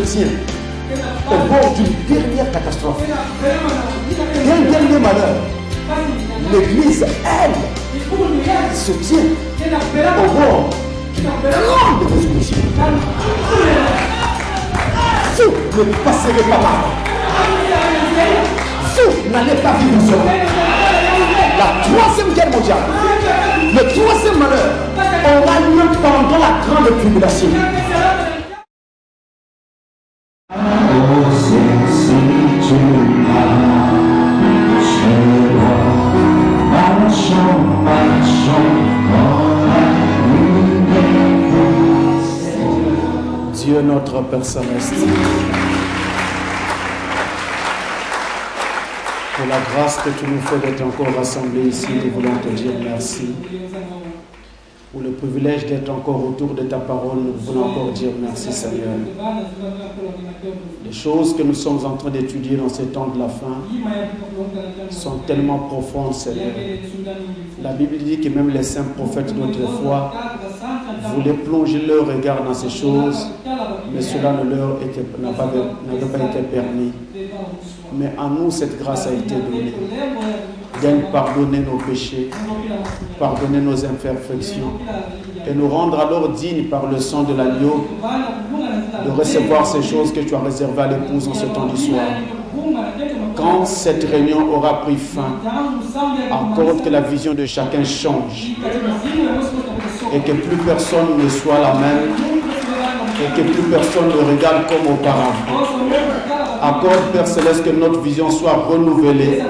tient au bord d'une dernière catastrophe, d'un dernier malheur, l'Église, elle, se tient au bord d'une grande résurrection. Vous ne passerez pas mal. Vous n'allez pas vivre seul. La troisième guerre mondiale, le troisième malheur, aura lieu pendant la grande tribulation. Dieu notre Père Céleste, pour la grâce que tu nous fais d'être encore rassemblés ici, nous voulons te dire merci. Pour le privilège d'être encore autour de ta parole, nous voulons encore dire merci, Seigneur. Les choses que nous sommes en train d'étudier dans ces temps de la fin sont tellement profondes, Seigneur. La Bible dit que même les saints prophètes d'autrefois voulaient plonger leur regard dans ces choses, mais cela n'avait pas été permis. Mais à nous, cette grâce a été donnée. Viens pardonner nos péchés, pardonner nos imperfections et nous rendre alors dignes par le sang de l'agneau de recevoir ces choses que tu as réservées à l'épouse en ce temps du soir. Quand cette réunion aura pris fin, accorde que la vision de chacun change et que plus personne ne soit la même et que plus personne ne regarde comme auparavant. Accorde, Père Céleste, que notre vision soit renouvelée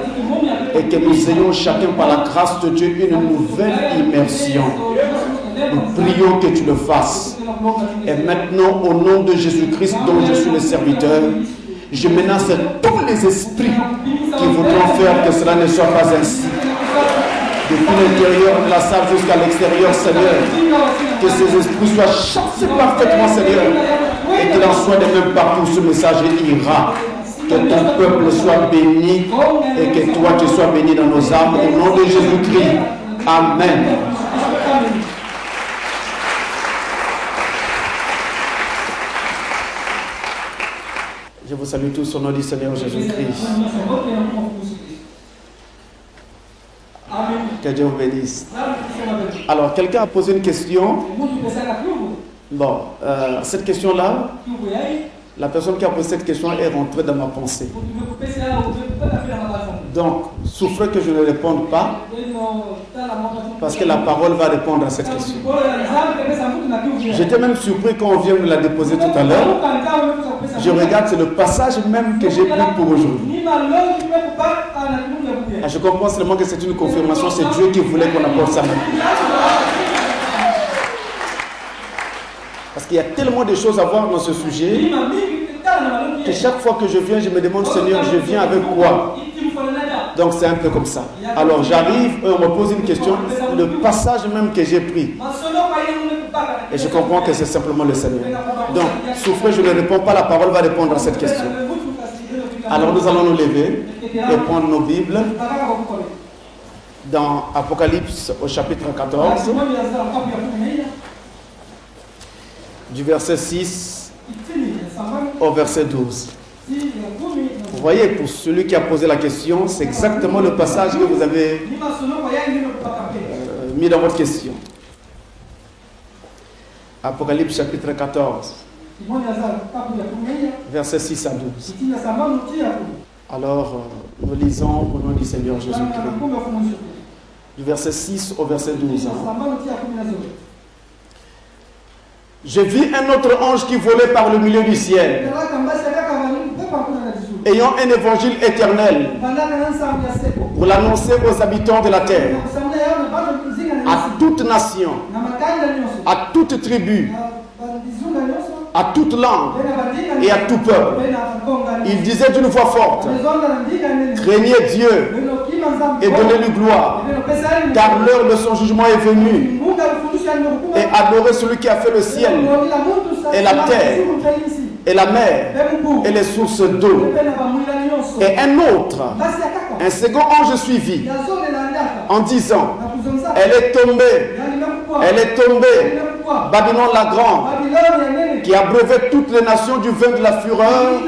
et que nous ayons chacun par la grâce de Dieu une nouvelle immersion. Nous prions que tu le fasses. Et maintenant, au nom de Jésus-Christ dont je suis le serviteur, je menace tous les esprits qui voudront faire que cela ne soit pas ainsi. Depuis l'intérieur de la salle jusqu'à l'extérieur, Seigneur, que ces esprits soient chassés parfaitement, Seigneur, et qu'il en soit de même partout ce message ira. Que ton peuple soit béni et que toi tu sois béni dans nos âmes au nom de Jésus-Christ. Amen. Je vous salue tous au nom du Seigneur Jésus-Christ. Que Dieu vous bénisse. Alors, quelqu'un a posé une question. Bon, cette question-là, la personne qui a posé cette question est rentrée dans ma pensée. Donc, souffrez que je ne réponde pas, parce que la parole va répondre à cette question. J'étais même surpris quand on vient me la déposer tout à l'heure. Je regarde, c'est le passage même que j'ai pris pour aujourd'hui. Je comprends seulement que c'est une confirmation, c'est Dieu qui voulait qu'on apporte ça maintenant. Parce qu'il y a tellement de choses à voir dans ce sujet que chaque fois que je viens, je me demande, Seigneur, je viens avec quoi? Donc c'est un peu comme ça. Alors j'arrive, on me pose une question, le passage même que j'ai pris. Et je comprends que c'est simplement le Seigneur. Donc, souffrez, je ne réponds pas, la parole va répondre à cette question. Alors nous allons nous lever et prendre nos Bibles dans Apocalypse au chapitre 14, du verset 6 au verset 12. Vous voyez, pour celui qui a posé la question, c'est exactement le passage que vous avez mis dans votre question. Apocalypse chapitre 14, verset 6 à 12. Alors, nous lisons au nom du Seigneur Jésus-Christ. Du verset 6 au verset 12. Je vis un autre ange qui volait par le milieu du ciel, ayant un évangile éternel pour l'annoncer aux habitants de la terre, à toute nation, à toute tribu, à toute langue et à tout peuple. Il disait d'une voix forte, craignez Dieu et donnez-lui gloire, car l'heure de son jugement est venue, et adorez celui qui a fait le ciel et la terre et la mer et les sources d'eau. Et un second ange suivit en disant, elle est tombée, Babylone la grande, qui abreuvait toutes les nations du vin de la fureur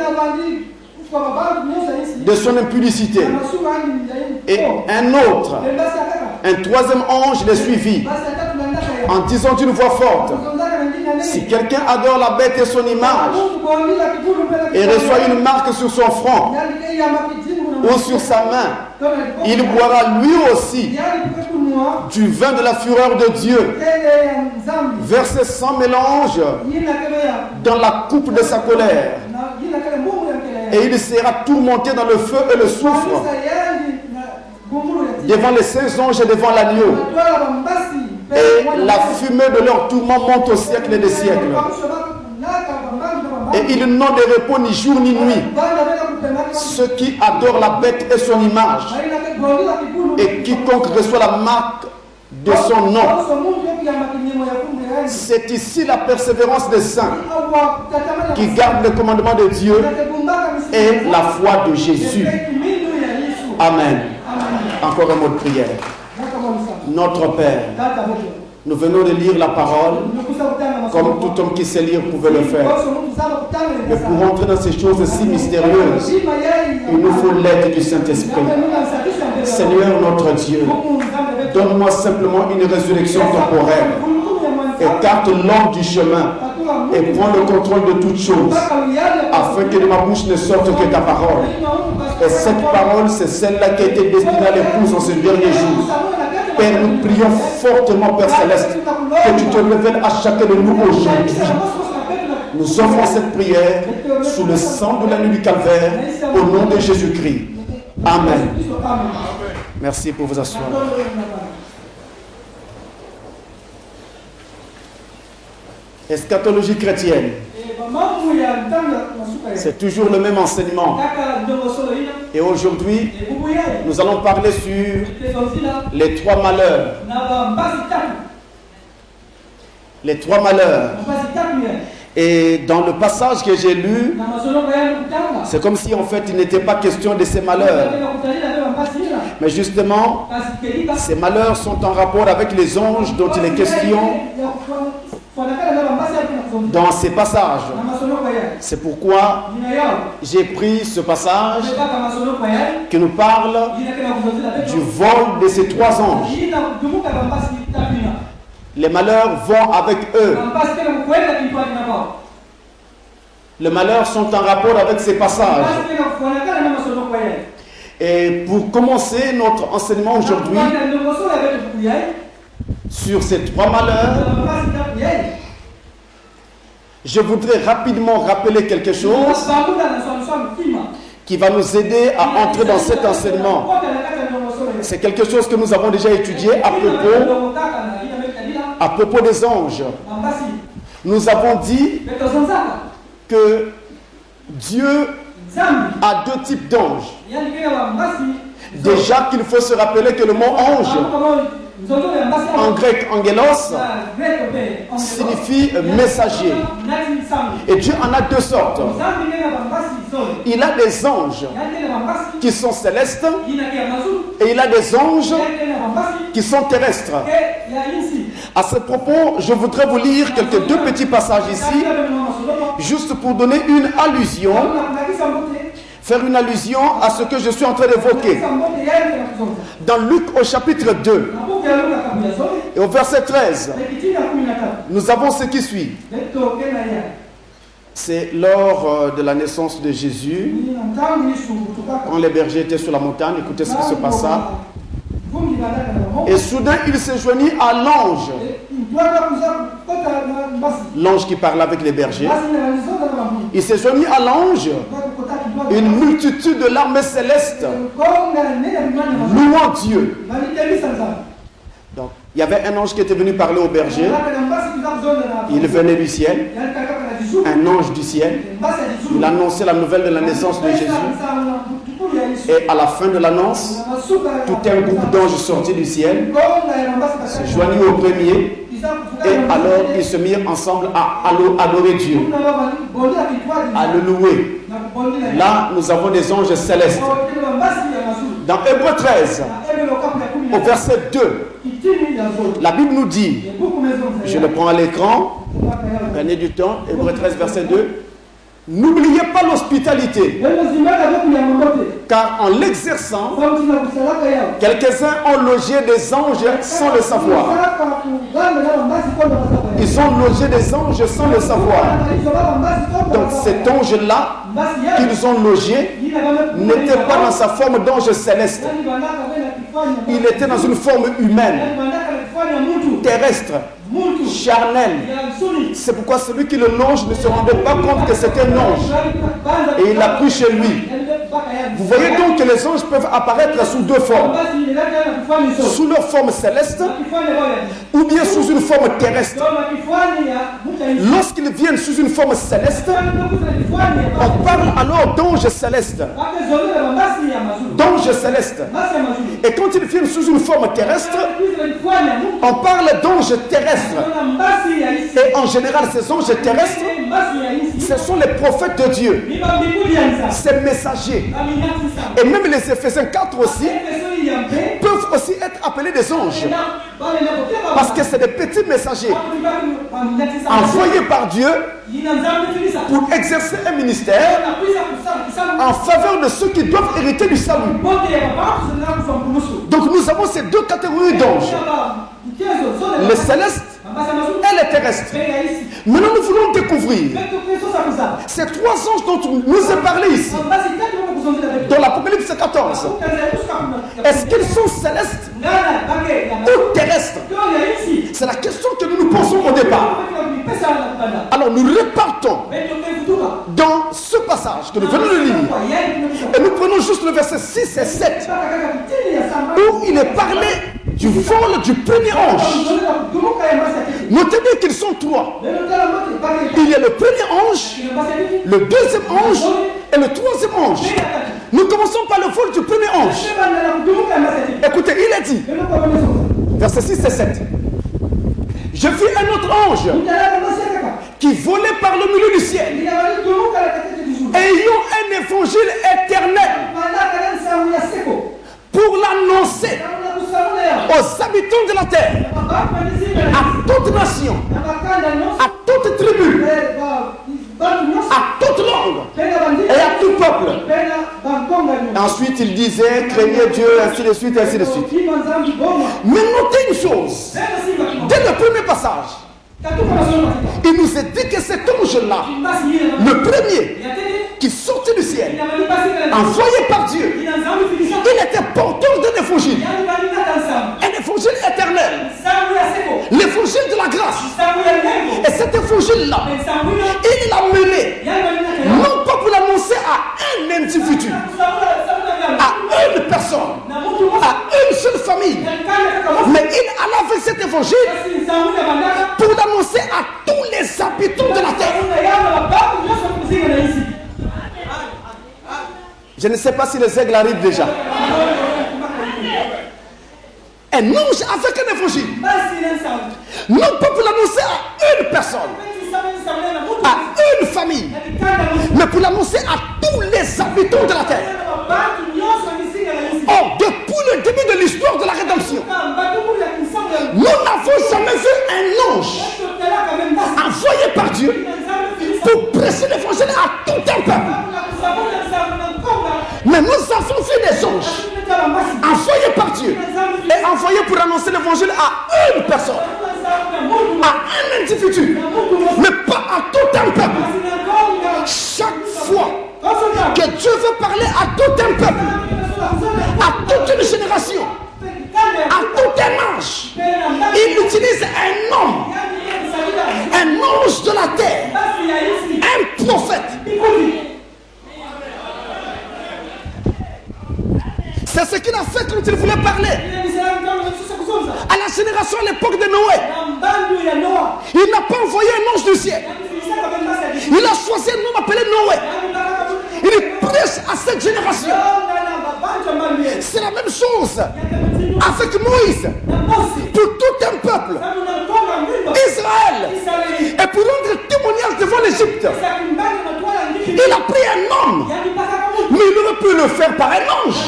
de son impudicité. Et un autre, un troisième ange les suivit en disant d'une voix forte: si quelqu'un adore la bête et son image et reçoit une marque sur son front ou sur sa main, il boira lui aussi du vin de la fureur de Dieu, versé sans mélange dans la coupe de sa colère. Et il sera tourmenté dans le feu et le soufre devant les saints anges et devant l'agneau. Et la fumée de leur tourment monte au siècle des siècles. Et ils n'ont de repos ni jour ni nuit, ceux qui adorent la bête et son image, et quiconque reçoit la marque de son nom. C'est ici la persévérance des saints qui gardent le commandement de Dieu et la foi de Jésus. Amen. Encore un mot de prière. Notre Père, nous venons de lire la parole comme tout homme qui sait lire pouvait le faire. Mais pour entrer dans ces choses si mystérieuses, il nous faut l'aide du Saint-Esprit. Seigneur notre Dieu, donne-moi simplement une résurrection temporelle. Écarte l'homme du chemin et prends le contrôle de toutes choses, afin que de ma bouche ne sorte que ta parole. Et cette parole, c'est celle-là qui a été destinée à l'épouse en ce dernier jour. Père, nous prions fortement, Père Céleste, que tu te révèles à chacun de nous aujourd'hui. Nous offrons cette prière sous le sang de l'agneau du Calvaire, au nom de Jésus-Christ. Amen. Merci pour vous asseoir. Eschatologie chrétienne. C'est toujours le même enseignement. Et aujourd'hui, nous allons parler sur les trois malheurs. Les trois malheurs. Et dans le passage que j'ai lu, c'est comme si en fait il n'était pas question de ces malheurs. Mais justement, ces malheurs sont en rapport avec les anges dont il est question dans ces passages. C'est pourquoi j'ai pris ce passage qui nous parle du vol de ces trois anges. Les malheurs vont avec eux. Les malheurs sont en rapport avec ces passages. Et pour commencer notre enseignement aujourd'hui sur ces trois malheurs, je voudrais rapidement rappeler quelque chose qui va nous aider à entrer dans cet enseignement. C'est quelque chose que nous avons déjà étudié à propos des anges. Nous avons dit que Dieu a deux types d'anges. Déjà qu'il faut se rappeler que le mot ange, en grec angelos, signifie messager. Et Dieu en a deux sortes. Il a des anges qui sont célestes et il a des anges qui sont terrestres. À ce propos, je voudrais vous lire quelques deux petits passages ici, juste pour donner une allusion, faire une allusion à ce que je suis en train d'évoquer. Dans Luc au chapitre 2 et au verset 13, nous avons ce qui suit. C'est lors de la naissance de Jésus, quand les bergers étaient sur la montagne. Écoutez ce qui se passa. Et soudain, il se joignit à l'ange. L'ange qui parlait avec les bergers. Il se joignit à l'ange, une multitude de l'armée céleste, louant Dieu. Donc, il y avait un ange qui était venu parler aux bergers. Il venait du ciel, un ange du ciel. Il annonçait la nouvelle de la naissance de Jésus. Et à la fin de l'annonce, tout un groupe d'anges sortis du ciel se joignit au premier. Et alors ils se mirent ensemble à adorer Dieu, à le louer. Là, nous avons des anges célestes. Dans Hébreux 13, au verset 2, la Bible nous dit, je le prends à l'écran, Gagnez du temps. Hébreux 13, verset 2. N'oubliez pas l'hospitalité, car en l'exerçant, quelques-uns ont logé des anges sans le savoir. Ils ont logé des anges sans le savoir. Donc cet ange-là qu'ils ont logé n'était pas dans sa forme d'ange céleste. Il était dans une forme humaine, terrestre, charnel. C'est pourquoi celui qui le longe ne se rendait pas compte que c'était un ange. Et il l'a pris chez lui. Vous voyez donc que les anges peuvent apparaître sous deux formes. Sous leur forme céleste ou bien sous une forme terrestre. Lorsqu'ils viennent sous une forme céleste, on parle alors d'anges célestes. D'anges célestes. Et quand ils viennent sous une forme terrestre, on parle d'anges terrestres. Et en général, ces anges terrestres, ce sont les prophètes de Dieu, ces messagers. Et même les Éphésiens 4 aussi peuvent aussi être appelés des anges, parce que c'est des petits messagers envoyés par Dieu pour exercer un ministère en faveur de ceux qui doivent hériter du salut. Donc nous avons ces deux catégories d'anges, les célestes et les terrestres. Maintenant nous voulons découvrir ces trois anges dont nous avons parlé ici dans l'Apocalypse 14. Est-ce qu'ils sont célestes ou terrestres? C'est la question que nous nous posons au départ. Alors nous repartons dans ce passage que nous venons de lire et nous prenons juste le verset 6 et 7 où il est parlé du vol du premier ange. Notez bien qu'ils sont trois. Il y a le premier ange, le deuxième ange et le troisième ange. Nous commençons par le vol du premier ange. Écoutez, il a dit, verset 6 et 7. Je vis un autre ange qui volait par le milieu du ciel, ayant un évangile éternel pour l'annoncer aux habitants de la terre, à toute nation, à toute tribu, à toute langue et à tout peuple. Ensuite il disait, craignez Dieu, ainsi de suite, ainsi de suite. Mais notez une chose, dès le premier passage, il nous est dit que cet ange-là, le premier qui sortit du ciel, envoyé par Dieu, il était porteur d'un évangile, un évangile éternel, l'évangile de la grâce. Et cet évangile-là, il l'a mené, non pas pour l'annoncer à un individu, à une personne, à une seule famille, mais il alla avec cet évangile pour l'annoncer à tous les habitants de la terre. Je ne sais pas si les aigles arrivent déjà. Un ange avec un évangile, non pas pour l'annoncer à une personne, à une famille, mais pour l'annoncer à tous les habitants de la terre. Or, depuis le début de l'histoire de la rédemption, nous n'avons jamais vu un ange envoyé par Dieu pour prêcher l'évangile à tout un peuple. Mais nous avons vu des anges envoyés par Dieu et envoyés pour annoncer l'évangile à une personne, à un individu, mais pas à tout un peuple. Chaque fois que Dieu veut parler à tout un peuple, à toute une génération, à tout un âge, il utilise un homme, un ange de la terre, un prophète. C'est ce qu'il a fait quand il voulait parler à la génération à l'époque de Noé. Il n'a pas envoyé un ange du ciel. Il a choisi un homme appelé Noé. Il prêche à cette génération. C'est la même chose avec Moïse. Pour tout un peuple, Israël. Et pour rendre témoignage devant l'Égypte, il a pris un homme. Mais il aurait pu le faire par un ange.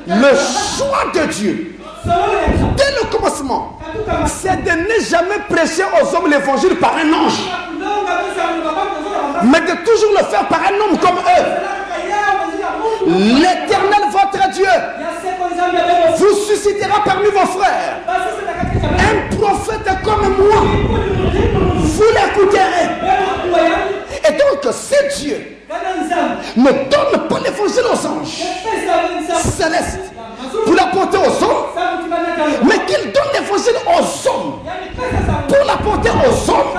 Le choix de Dieu dès le commencement, c'est de ne jamais prêcher aux hommes l'évangile par un ange, mais de toujours le faire par un homme comme eux. L'Éternel, votre Dieu, vous suscitera parmi vos frères un prophète comme moi. Vous l'écouterez. Et donc, si Dieu ne donne pas l'évangile aux anges célestes pour l'apporter aux hommes, mais qu'il donne l'évangile aux hommes pour l'apporter aux hommes,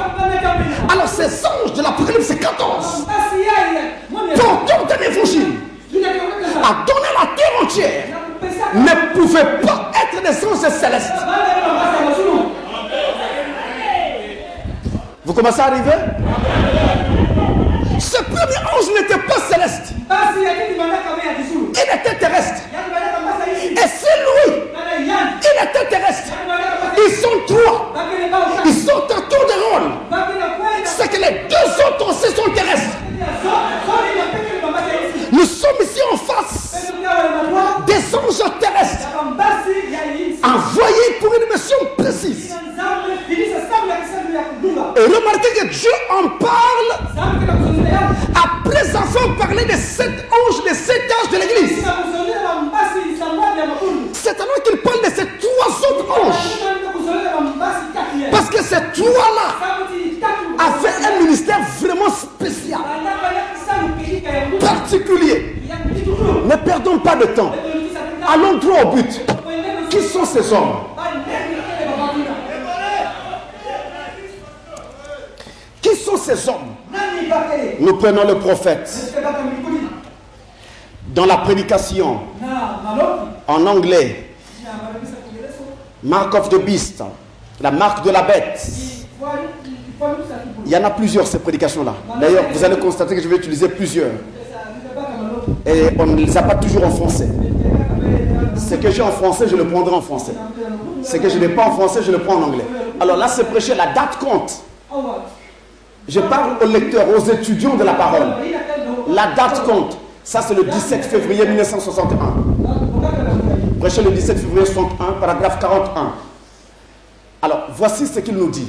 alors ces anges de l'Apocalypse 14 porteurs d'un évangile à donner la terre entière ne pouvaient pas être des anges célestes. Vous commencez à arriver? Ce premier ange n'était pas céleste. Il était terrestre. Et c'est lui. Il était terrestre. Ils sont trois. Ils sont un tour de rôle. C'est que les deux autres aussi sont terrestres. Nous sommes ici en face des anges terrestres envoyés pour une mission précise. Et remarquez que Dieu en parle après avoir parlé des 7 anges, des 7 âges de l'église. C'est alors qu'il parle de ces 3 autres anges. Parce que ces 3-là avaient un ministère vraiment spécial, particulier. Ne perdons pas de temps. Allons droit au but. Qui sont ces hommes? Qui sont ces hommes? Nous prenons le prophète. Dans la prédication, en anglais, Mark of the Beast, la marque de la bête. Il y en a plusieurs, ces prédications-là. D'ailleurs, vous allez constater que je vais utiliser plusieurs. Et on ne les a pas toujours en français. Ce que j'ai en français, je le prendrai en français. Ce que je n'ai pas en français, je le prends en anglais. Alors là, c'est prêcher, la date compte. Je parle aux lecteurs, aux étudiants de la parole. La date compte. Ça, c'est le 17 février 1961. Prêcher le 17 février 61, paragraphe 41. Alors, voici ce qu'il nous dit.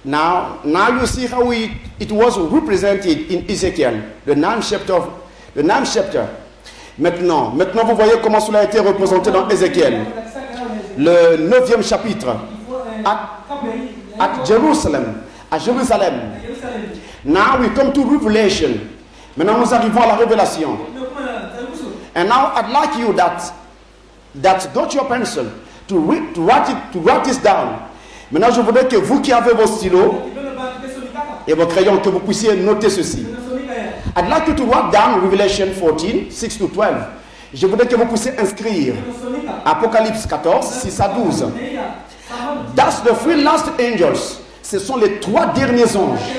Now you see how it was represented in Ezekiel, the 9th chapter. Maintenant, vous voyez comment cela a été représenté dans Ézéchiel, le 9e chapitre, à Jérusalem. Now we come to Revelation. Maintenant, nous arrivons à la révélation. And now I'd like you that got your pencil to write this down. Maintenant, je voudrais que vous qui avez vos stylos et vos crayons, que vous puissiez noter ceci. I'd like you to write down Revelation 14, 6 to 12. Je voudrais que vous puissiez inscrire Apocalypse 14, 6 à 12. That's the 3 last angels. Ce sont les 3 derniers anges.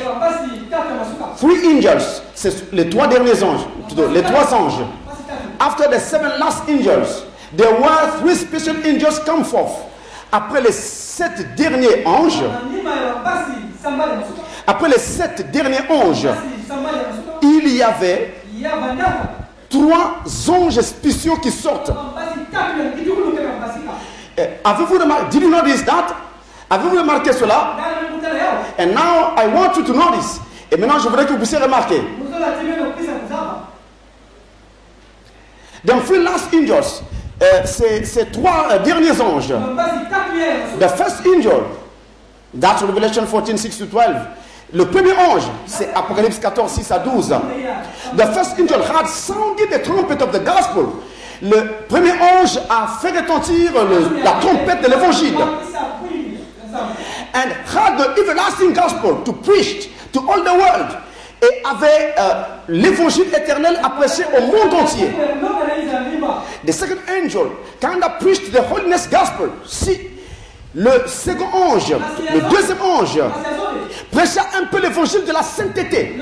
3 angels. C'est les 3 derniers anges. Les 3 anges. After the 7 last angels, there were 3 special angels come forth. Après les 7 derniers anges, il y avait 3 anges spéciaux qui sortent. Avez-vous remarqué? Did you notice that? Avez-vous remarqué cela? And now I want you to notice. Et maintenant je voudrais que vous puissiez remarquer. The 3 last angels, ces 3 derniers anges. The first angel, that's Revelation 14, 6 to 12. Le premier ange, c'est Apocalypse 14, 6 à 12. The first angel had sounded the trumpet of the gospel. Le premier ange a fait retentir la trompette de l'évangile. And had the everlasting gospel to preach to all the world. Et avait l'évangile éternel à prêcher au monde entier. The second angel kind of preached the holiness gospel. Si le second ange, le deuxième ange, prêcha un peu l'évangile de la sainteté.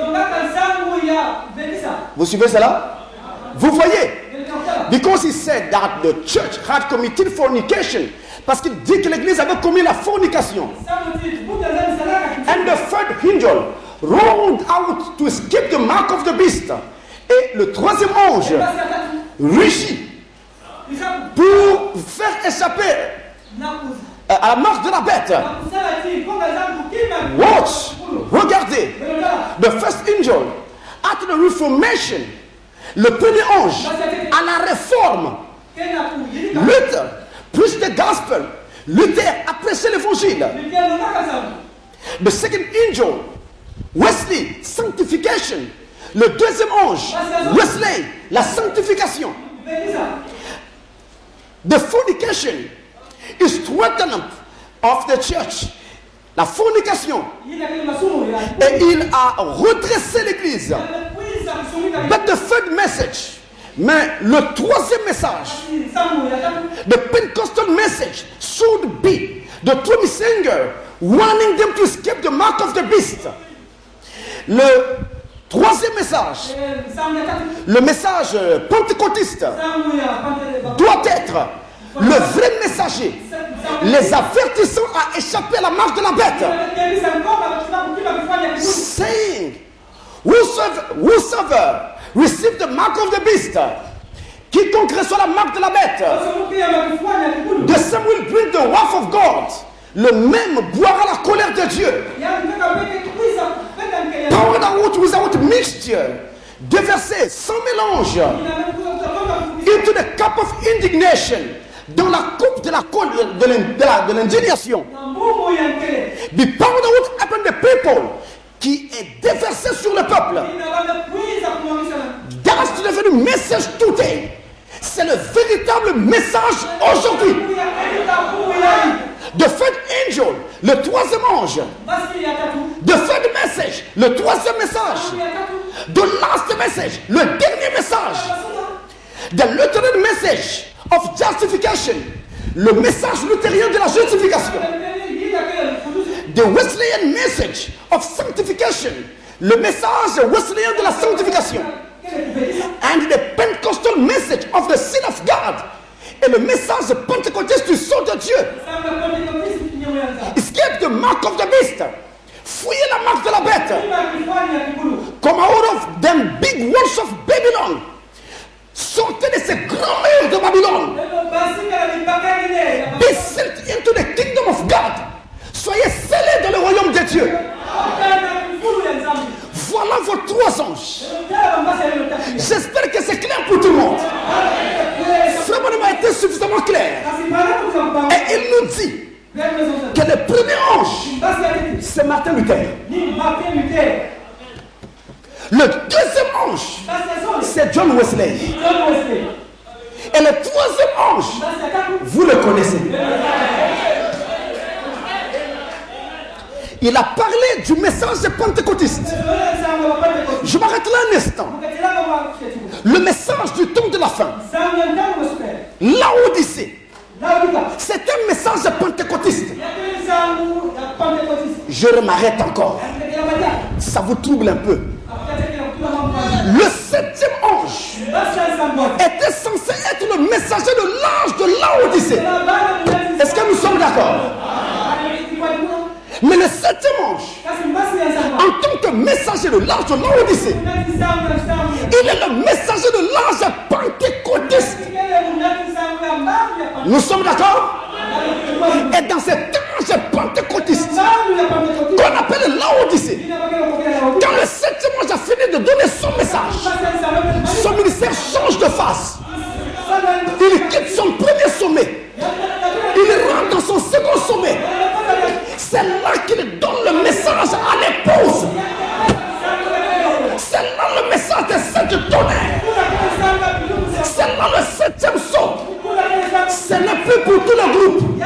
Vous suivez cela? Vous voyez? Because he said that the church had committed fornication. Parce qu'il dit que l'église avait commis la fornication. And the third angel rolled out to escape the mark of the beast. Et le troisième ange rugit pour faire échapper à la marche de la bête. Watch, regardez, the first angel at the Reformation, le premier ange à la réforme, Luther preached the gospel. Luther a prêché l'évangile. The second angel, Wesley, sanctification. Le deuxième ange, Wesley, la sanctification. The fornication is strengthening of the church. La fornication. Et il a redressé l'église. But the third message, mais le troisième message, the Pentecostal message should be the true messenger warning them to escape the mark of the beast. Le troisième message, le message pentecôtiste doit être le vrai messager, les avertissant à échapper à la marque de la bête. Saying, whosoever receive the mark of the beast, quiconque reçoit la marque de la bête, the same will bring the wrath of God. Le même boira la colère de Dieu. Poured out without mixture, déversé sans mélange, into the cup of indignation, dans la coupe de la colère de l'indignation. Be poured out upon the people, qui est déversé sur le peuple. That's the message today. C'est le véritable message aujourd'hui. The third angel, le troisième ange. The third message, le troisième message. The last message, le dernier message. The Lutheran message of justification, le message luthérien de la justification. The Wesleyan message of sanctification, le message wesleyen de la sanctification. And the Pentecostal message of the sin of God, et le message pentecôtiste du sang de Dieu. Escape the mark of the beast. Fuyez la marque de la bête. Come out of them big walls of Babylon. Sortez de ces grands murs de Babylone. Be sent into the kingdom of God. Soyez scellés dans le royaume de Dieu. Voilà vos trois anges. J'espère que c'est clair pour tout le monde. Vraiment, a été suffisamment clair. Et il nous dit que le premier ange, c'est Martin Luther. Le deuxième ange, c'est John Wesley. Et le troisième ange, vous le connaissez. Il a parlé du message pentecôtiste. Je m'arrête là un instant. Le message du temps de la fin. L'Odyssée. C'est un message pentecôtiste. Je m'arrête encore. Ça vous trouble un peu. Le septième ange était censé être le messager de l'ange de l'Odyssée. Est-ce que nous sommes d'accord? Mais le septième ange, en tant que messager de l'ange de l'Odyssée, il est le messager de l'ange pentecôtiste. Nous sommes d'accord? Et dans cet ange pentecôtiste qu'on appelle l'Odyssée, quand le septième ange a fini de donner son message, son ministère change de face. Il quitte son premier sommet. Il rentre dans son second sommet. C'est là qu'il donne le message à l'épouse. C'est là le message des sept tonnerres. C'est là le septième saut. Ce n'est plus pour tout le groupe.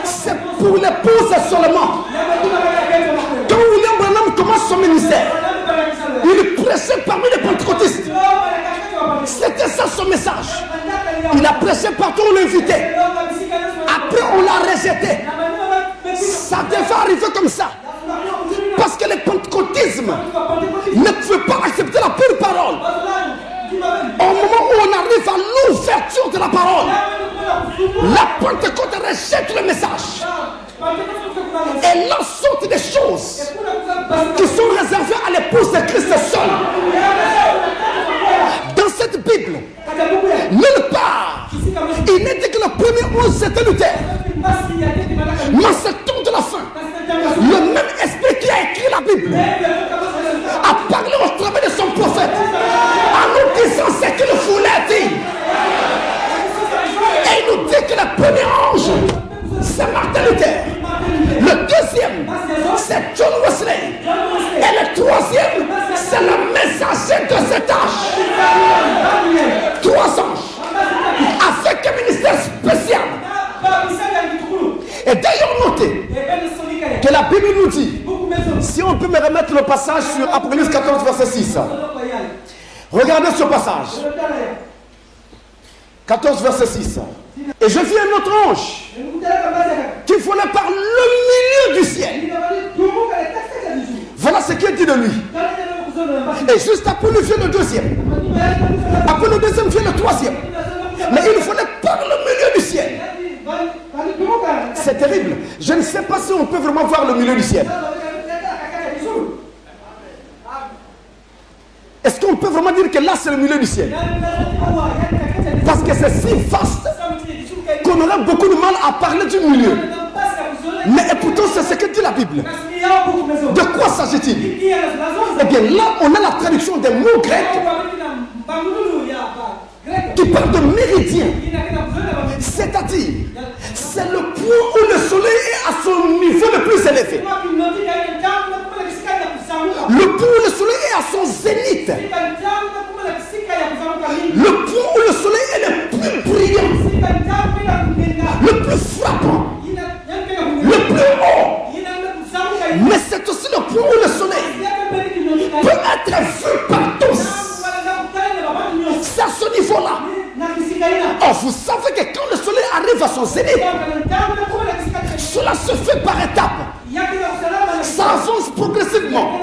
C'est pour l'épouse seulement. Quand William Branham commence son ministère, il prêchait parmi les pentecôtistes. C'était ça son message. Il a prêché partout où on l'invitait. Après on l'a rejeté. Ça devait arriver comme ça. Parce que le pentecôtisme ne peut pas accepter la pure parole. Au moment où on arrive à l'ouverture de la parole, la Pentecôte rejette le message. Et là sortent des choses qui sont réservées à l'épouse de Christ seul. Dans cette Bible, nulle part passage. 3 anges avec un ministère spécial. Et d'ailleurs, notez que la Bible nous dit, si on peut me remettre le passage sur Apocalypse 14, verset 6. Regardez ce passage. 14, verset 6. Et je vis un autre ange qui volait par le milieu du ciel. Voilà ce qu'il dit de lui. Et juste après lui vient le deuxième. Après le deuxième vient le troisième. Mais il volait par le milieu du ciel. C'est terrible. Je ne sais pas si on peut vraiment voir le milieu du ciel. Est-ce qu'on peut vraiment dire que là c'est le milieu du ciel? Parce que c'est si vaste qu'on aurait beaucoup de mal à parler du milieu. Mais pourtant c'est ce que dit la Bible. De quoi s'agit-il? Eh bien là on a la traduction des mots grecs qui parle de méridien. C'est-à-dire, c'est le point où le soleil est à son niveau le plus élevé. Le point où le soleil est à son zénith. Le point où le soleil est le plus brillant. Le plus frappant. Le plus haut. Mais c'est aussi le point où le soleil peut être vu par tous. C'est à ce niveau-là. Oh, vous savez que quand le soleil arrive à son zénith, cela se fait par étapes. Ça avance progressivement.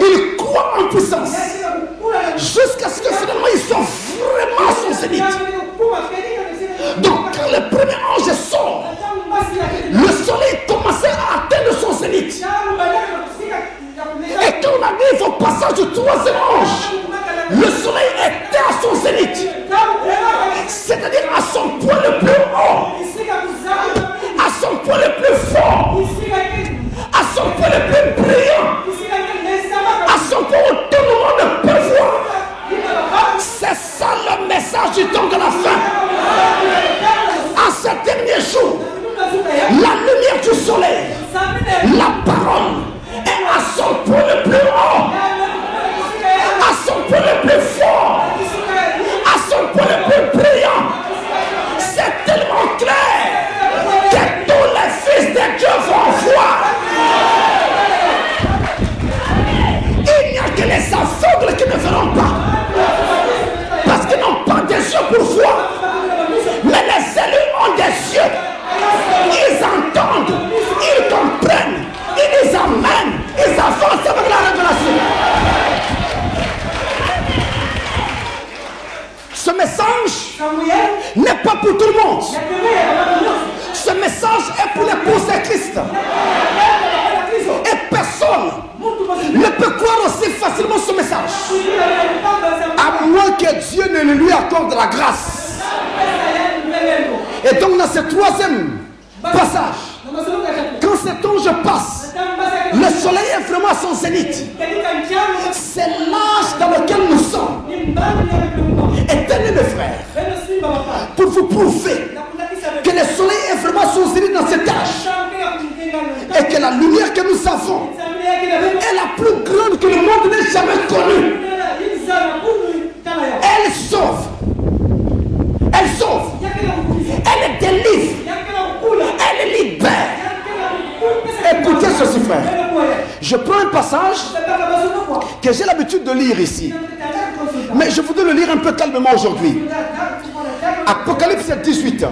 Il croît en puissance jusqu'à ce que finalement il soit vraiment à son zénith. Donc quand le premier ange sort, le soleil commençait à atteindre son zénith. Et quand on arrive au passage du troisième ange, le soleil était à son zénith. C'est-à-dire à son point le plus haut, à son point le plus fort, à son point le plus brillant, à son point où tout le monde peut voir. C'est ça le message du temps de la fin. À ce dernier jour, la lumière du soleil, la parole est à son point le plus haut, à son point le plus fort, à son point le plus brillant. C'est tellement clair que tous les fils de Dieu vont voir. Il n'y a que les aveugles qui ne verront pas, parce qu'ils n'ont pas des yeux pour voir. Mais les élus ont des yeux. Ils entendent, ils comprennent, ils les amènent, ils avancent avec la révélation. Ce message n'est pas pour tout le monde. Ce message est pour l'épouse de Christ. Et personne ne peut croire aussi facilement ce message, à moins que Dieu ne lui accorde la grâce. Et donc dans ce troisième passage, quand cet ange passe, le soleil est vraiment à son zénith. C'est l'âge dans lequel nous sommes. Éternel mes frères, pour vous prouver que le soleil est vraiment à son zénith dans cet âge, et que la lumière que nous avons est la plus grande que le monde n'ait jamais connue. Elle sauve. Elle sauve. Elle délivre. Elle libère. Écoutez ceci, frère. Je prends un passage que j'ai l'habitude de lire ici, mais je voudrais le lire un peu calmement aujourd'hui. Apocalypse 18,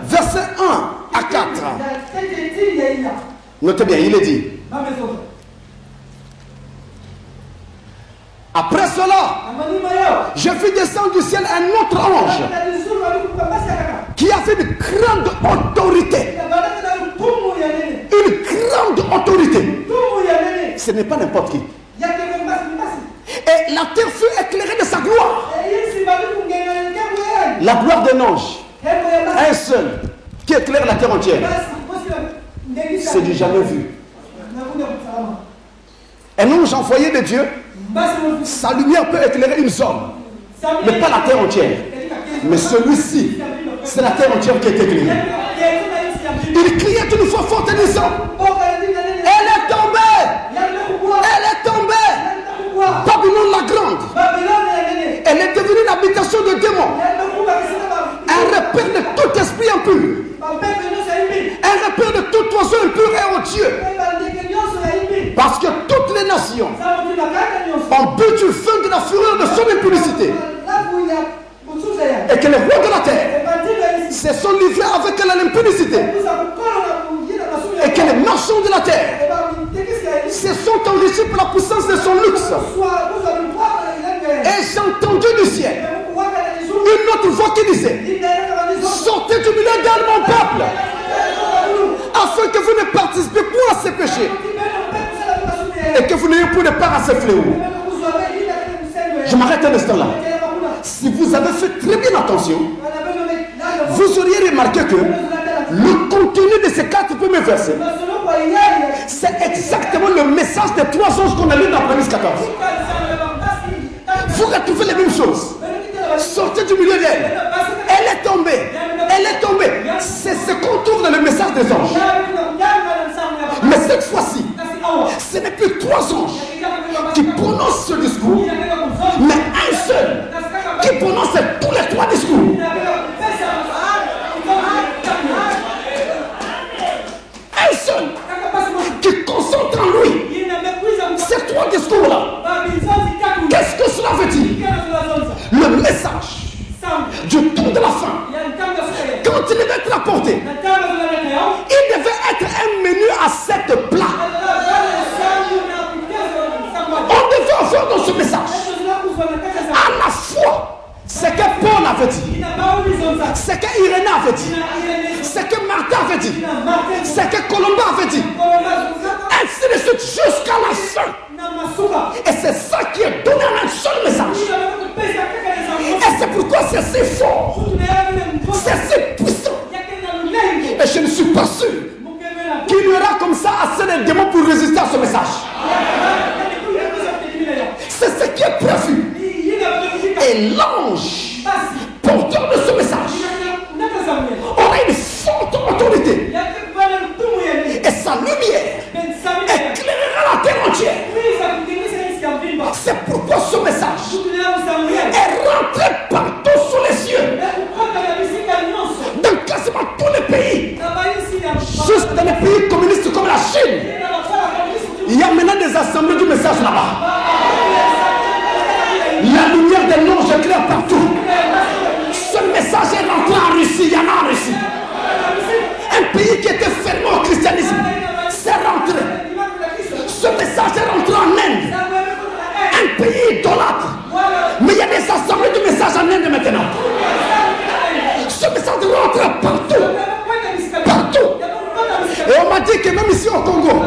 verset 1 à 4. Notez bien, il est dit: après cela, je vis descendre du ciel un autre ange qui avait une grande autorité. Une grande autorité. Ce n'est pas n'importe qui. Et la terre fut éclairée de sa gloire. La gloire d'un ange, un seul, qui éclaire la terre entière. C'est du jamais vu. Un ange envoyé de Dieu, sa lumière peut éclairer une zone, mais pas la terre entière. Mais celui-ci, c'est la terre entière qui est éclairée. Il criait une fois fort en disant: elle est tombée! Elle est tombée! tout oiseau impur est odieux. Parce que toutes les nations ont bu du feu de la fureur de son impudicité. Et que les rois de la terre se sont livrés avec elle à l'impudicité. Et que les marchands de la terre se sont enrichis pour la puissance de son luxe. Et j'ai entendu du ciel une autre voix qui disait: sortez du milieu d'elle, mon peuple, afin que vous ne participez point à ces péchés et que vous n'ayez point de part à ces fléaux. Je m'arrête un instant là. Si vous avez fait très bien attention, vous auriez remarqué que le contenu de ces 4 premiers versets, c'est exactement le message des 3 anges qu'on a lu dans Apocalypse 14. Vous retrouvez les mêmes choses. Sortez du milieu d'elle. Elle est tombée. Elle est tombée. C'est ce qu'on trouve dans le message des anges. Mais cette fois-ci, ce n'est plus 3 anges qui prononcent ce discours, mais un seul qui prononce tous les 3 discours. Un seul qui concentre en lui ces 3 discours-là. Qu'est-ce que cela veut dire? Le message du temps de la fin, quand il devait être apporté, il devait être un menu à 7 plats. On devait avoir dans ce message à la fois ce que Paul avait dit, ce que Irénée avait dit, ce que Martha avait dit, ce que Colomba avait dit, ainsi de suite jusqu'à la fin. Et c'est ça qui est donné en un seul message. Et c'est pourquoi c'est si fort, c'est si puissant. Et je ne suis pas sûr qu'il y aura comme ça assez de démons pour résister à ce message. C'est ce qui est prévu. Et l'ange porteur de ce message aura une forte autorité. Et sa lumière éclairera la terre entière. C'est pourquoi ce message est rentré partout sous les cieux, dans quasiment tous les pays, juste dans les pays communistes comme la Chine. Il y a maintenant des assemblées du message là-bas. La lumière de l'ange éclaire partout. Ce message est rentré en Russie. Il y en a en Russie. Un pays qui était fermé au christianisme, c'est rentré. Ce message est rentré en Inde. Un pays idolâtre. Mais il y a des assemblées du message en Inde maintenant. Ce message rentre partout. Partout. Et on m'a dit que même ici au Congo,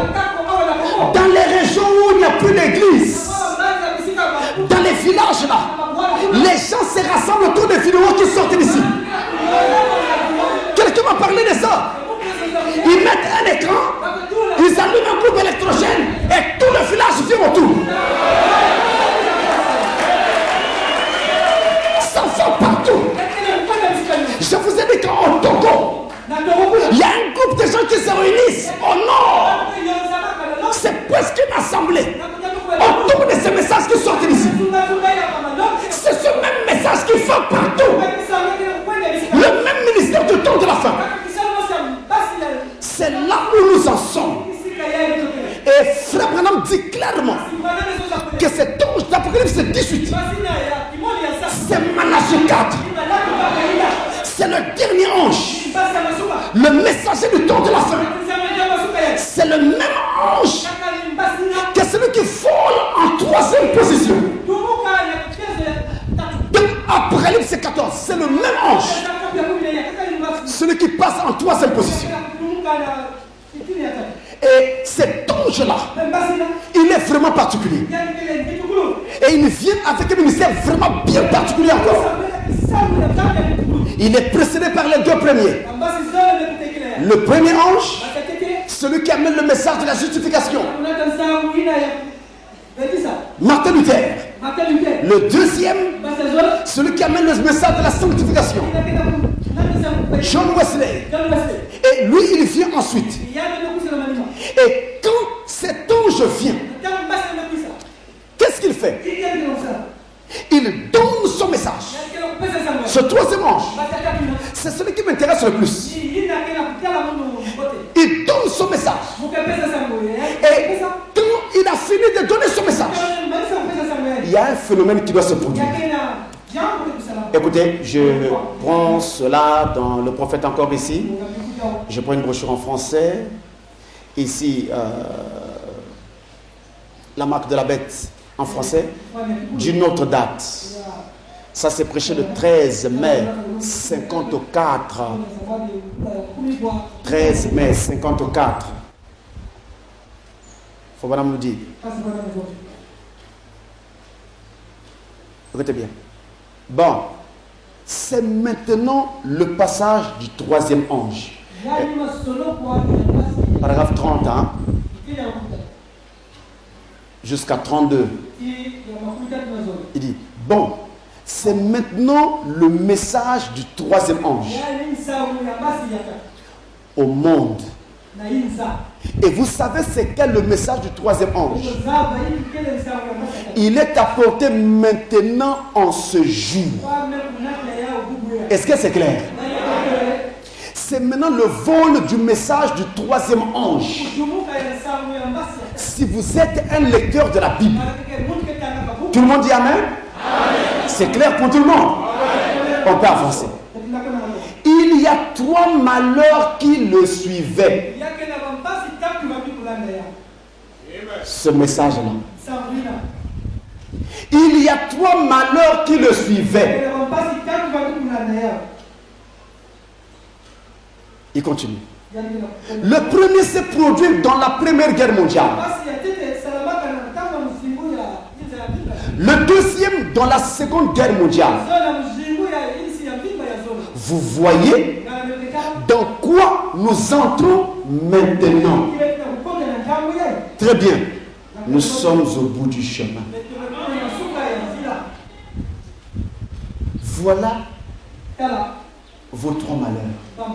dans les régions où il n'y a plus d'église, dans les villages là, les gens se rassemblent autour des vidéos qui sortent d'ici. Quelqu'un m'a parlé de ça. Ils mettent un écran, ils allument un groupe électrogène et tout le village vient autour. Ça va partout. Je vous ai dit qu'au Togo, il y a un groupe de gens qui se réunissent au nord. C'est presque une assemblée autour de ces messages qui sortent d'ici. C'est ce même message qu'il faut partout. Le même ministère du temps de la fin. C'est là où nous en sommes. Et Frère Branham dit clairement que cet ange d'Apocalypse 18, c'est Malachie 4. C'est le dernier ange, le messager du temps de la fin. C'est le même ange que celui qui vole en 3e position. Donc Apocalypse 14, c'est le même ange, celui qui passe en 3e position. Et cet ange-là, il est vraiment particulier. Et il vient avec un ministère vraiment bien particulier encore. Il est précédé par les 2 premiers. Le premier ange, celui qui amène le message de la justification, Martin Luther. Le deuxième, celui qui amène le message de la sanctification, John Wesley. Et lui, il vient ensuite. Et quand cet ange vient, qu'est-ce qu'il fait? Il donne son message. Ce troisième ange, c'est celui qui m'intéresse le plus. Il donne son message. Et quand il a fini de donner son message, il y a un phénomène qui doit se produire. Écoutez, je prends cela dans le prophète encore ici. Je prends une brochure en français. Ici, la marque de la bête en français, d'une autre date. Ça s'est prêché le 13 mai 54. 13 mai 54. Faut vraiment nous dire. Écoutez bien. Bon, c'est maintenant le passage du troisième ange. Paragraphe 30, hein? Jusqu'à 32. Il dit, bon, c'est maintenant le message du troisième ange au monde. Et vous savez c'est quel le message du troisième ange? Il est apporté maintenant en ce jour. Est-ce que c'est clair? C'est maintenant le vol du message du troisième ange. Si vous êtes un lecteur de la Bible, tout le monde dit Amen? C'est clair pour tout le monde? On peut avancer. Il y a 3 malheurs qui le suivaient. Ce message-là. Il y a 3 malheurs qui le suivaient. Il continue. Le premier s'est produit dans la Première Guerre mondiale. Le deuxième dans la Seconde Guerre mondiale. Vous voyez dans quoi nous entrons maintenant. Très bien. Nous sommes au bout du chemin. Voilà vos 3 malheurs.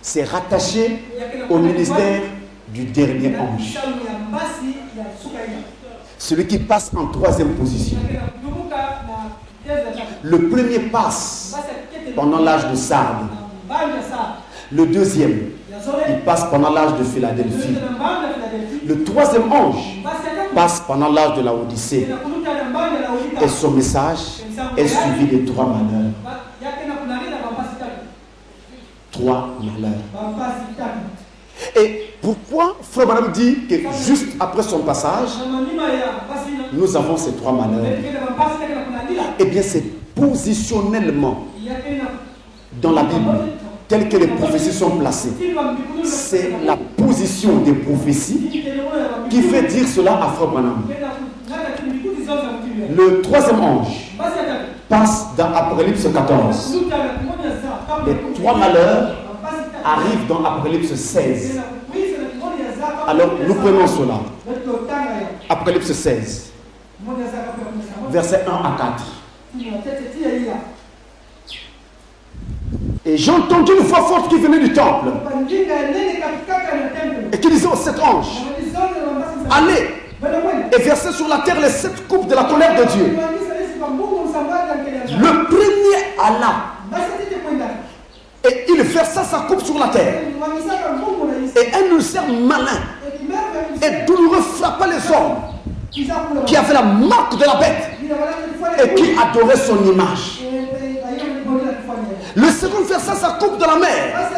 C'est rattaché au ministère du dernier ange. Celui qui passe en 3e position. Le premier passe pendant l'âge de Sardes. Le deuxième, il passe pendant l'âge de Philadelphie. Le 3e ange passe pendant l'âge de la Odyssée. Et son message est suivi des 3 malheurs. 3 malheurs. Et pourquoi Frère Madame dit que juste après son passage, nous avons ces 3 malheurs? Eh bien, c'est positionnellement dans la Bible, tel que les prophéties sont placées. C'est la position des prophéties qui fait dire cela à Frère Madame. Le 3e ange passe dans Apocalypse 14. Les 3 malheurs arrivent dans Apocalypse 16. Alors nous prenons cela. Apocalypse 16. Versets 1 à 4. Et j'ai entendu une voix forte qui venait du temple et qui disait aux 7 anges, allez et versez sur la terre les 7 coupes de la colère de Dieu. Le premier alla et il versa sa coupe sur la terre. Et un ulcère malin et douloureux frappa les hommes qui avaient la marque de la bête et qui adoraient son image. Le second versa sa coupe de la mer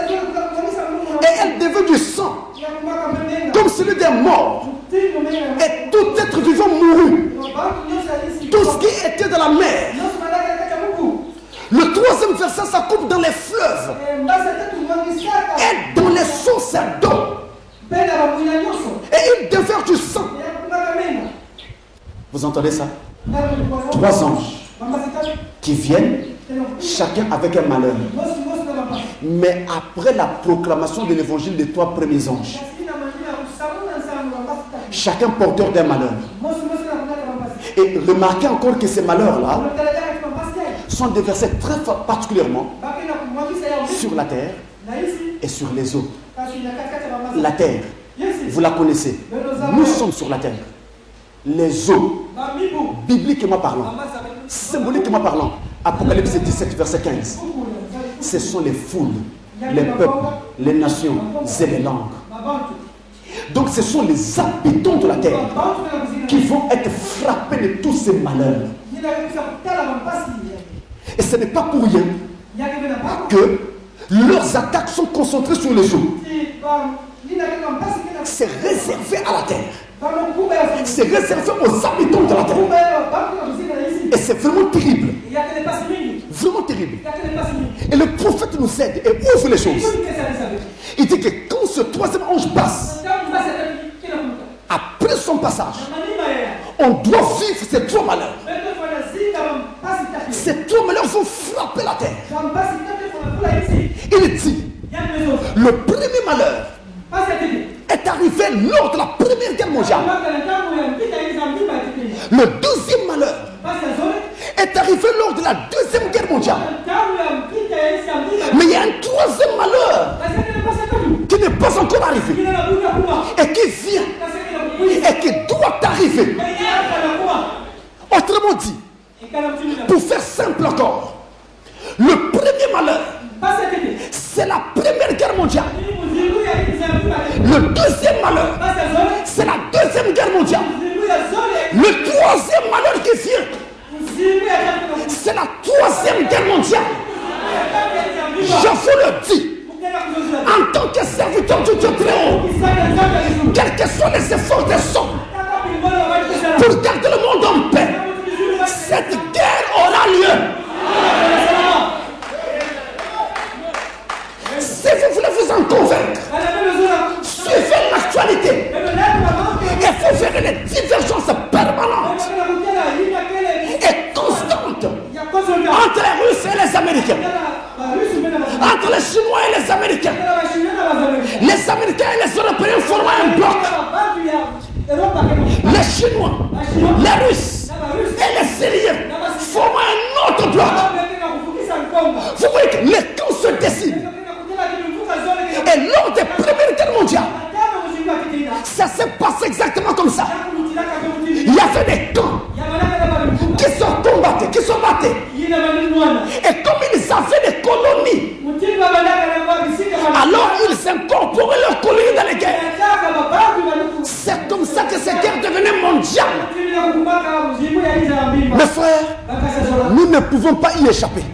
et elle devint du sang comme celui des morts, et tout être vivant mourut, tout ce qui était de la mer. Le 3e versa sa coupe dans les fleuves et dans les sources d'eau, et il déverse du sang. Vous entendez ça? 3 anges qui viennent, chacun avec un malheur. Mais après la proclamation de l'évangile des 3 premiers anges, chacun porteur d'un malheur. Et remarquez encore que ces malheurs-là sont déversés très particulièrement sur la terre et sur les eaux. La terre, vous la connaissez. Nous sommes sur la terre. les eaux, bibliquement parlant, symboliquement parlant, Apocalypse 17, verset 15, ce sont les foules, les peuples, les nations et les langues. Donc ce sont les habitants de la terre qui vont être frappés de tous ces malheurs. Et ce n'est pas pour rien que leurs attaques sont concentrées sur les eaux. C'est réservé à la terre. C'est réservé aux habitants de la terre. Et c'est vraiment terrible. Vraiment terrible. Et le prophète nous aide et ouvre les choses. Il dit que quand ce troisième ange passe, après son passage, on doit vivre ces trois malheurs. Ces trois malheurs vont frapper la terre. Il dit, le premier malheur est arrivé lors de la Première Guerre mondiale. Le deuxième malheur est arrivé lors de la Deuxième Guerre mondiale. Mais il y a un troisième malheur qui n'est pas encore arrivé et qui vient et qui doit arriver. Autrement dit, pour faire simple encore, le premier malheur, c'est la Première Guerre mondiale. Le deuxième malheur, c'est la Deuxième Guerre mondiale. Le troisième malheur qui vient, c'est la Troisième Guerre mondiale. Je vous le dis, en tant que serviteur du Dieu très haut, quels que soient les efforts des hommes pour garder le monde en paix, cette guerre aura lieu. Si vous voulez vous en convaincre, suivez l'actualité et vous verrez les divergences permanentes et constantes entre les Russes et les Américains, entre les Chinois et les Américains. Les Américains et les Européens forment un bloc. Les Chinois, les Russes et les Syriens forment un autre bloc. Vous voyez que les camps se décident. Et lors des premières guerres mondiales, ça s'est passé exactement comme ça. Il y avait des camps qui se combattaient, qui se battaient. Et comme ils avaient des colonies, alors ils incorporaient leurs colonies dans les guerres. C'est comme ça que ces guerres devenaient mondiales. Mes frères, nous ne pouvons pas y échapper.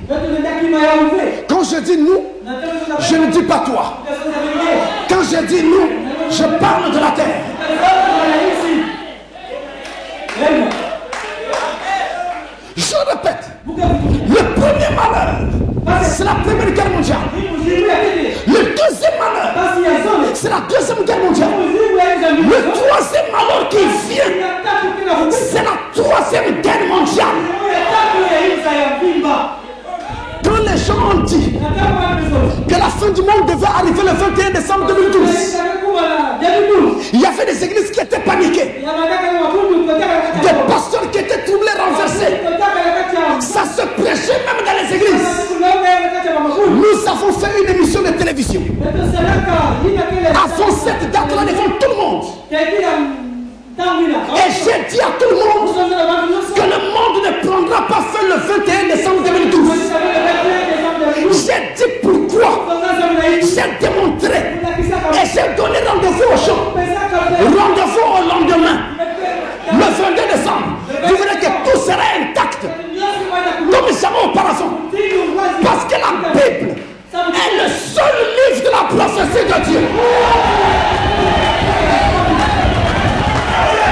Quand je dis nous, je ne dis pas toi. Quand je dis nous, je parle de la terre. Je répète, le premier malheur, c'est la Première Guerre mondiale. Le deuxième malheur, c'est la Deuxième Guerre mondiale. Le troisième malheur qui vient, c'est la Troisième Guerre mondiale. Quand les gens ont dit que la fin du monde devait arriver le 21 décembre 2012, il y avait des églises qui étaient paniquées, des pasteurs qui étaient troublés, renversés. Ça se prêchait même dans les églises. Nous avons fait une émission de télévision avant cette date-là devant tout le monde. Et j'ai dit à tout le monde que le monde ne prendra pas fin le 21 décembre 2012. J'ai dit pourquoi. J'ai démontré. Et j'ai donné rendez-vous aux gens. Rendez-vous au lendemain. Le 22 décembre. Vous verrez que tout sera intact. Comme jamais auparavant. Parce que la Bible est le seul livre de la prophétie de Dieu.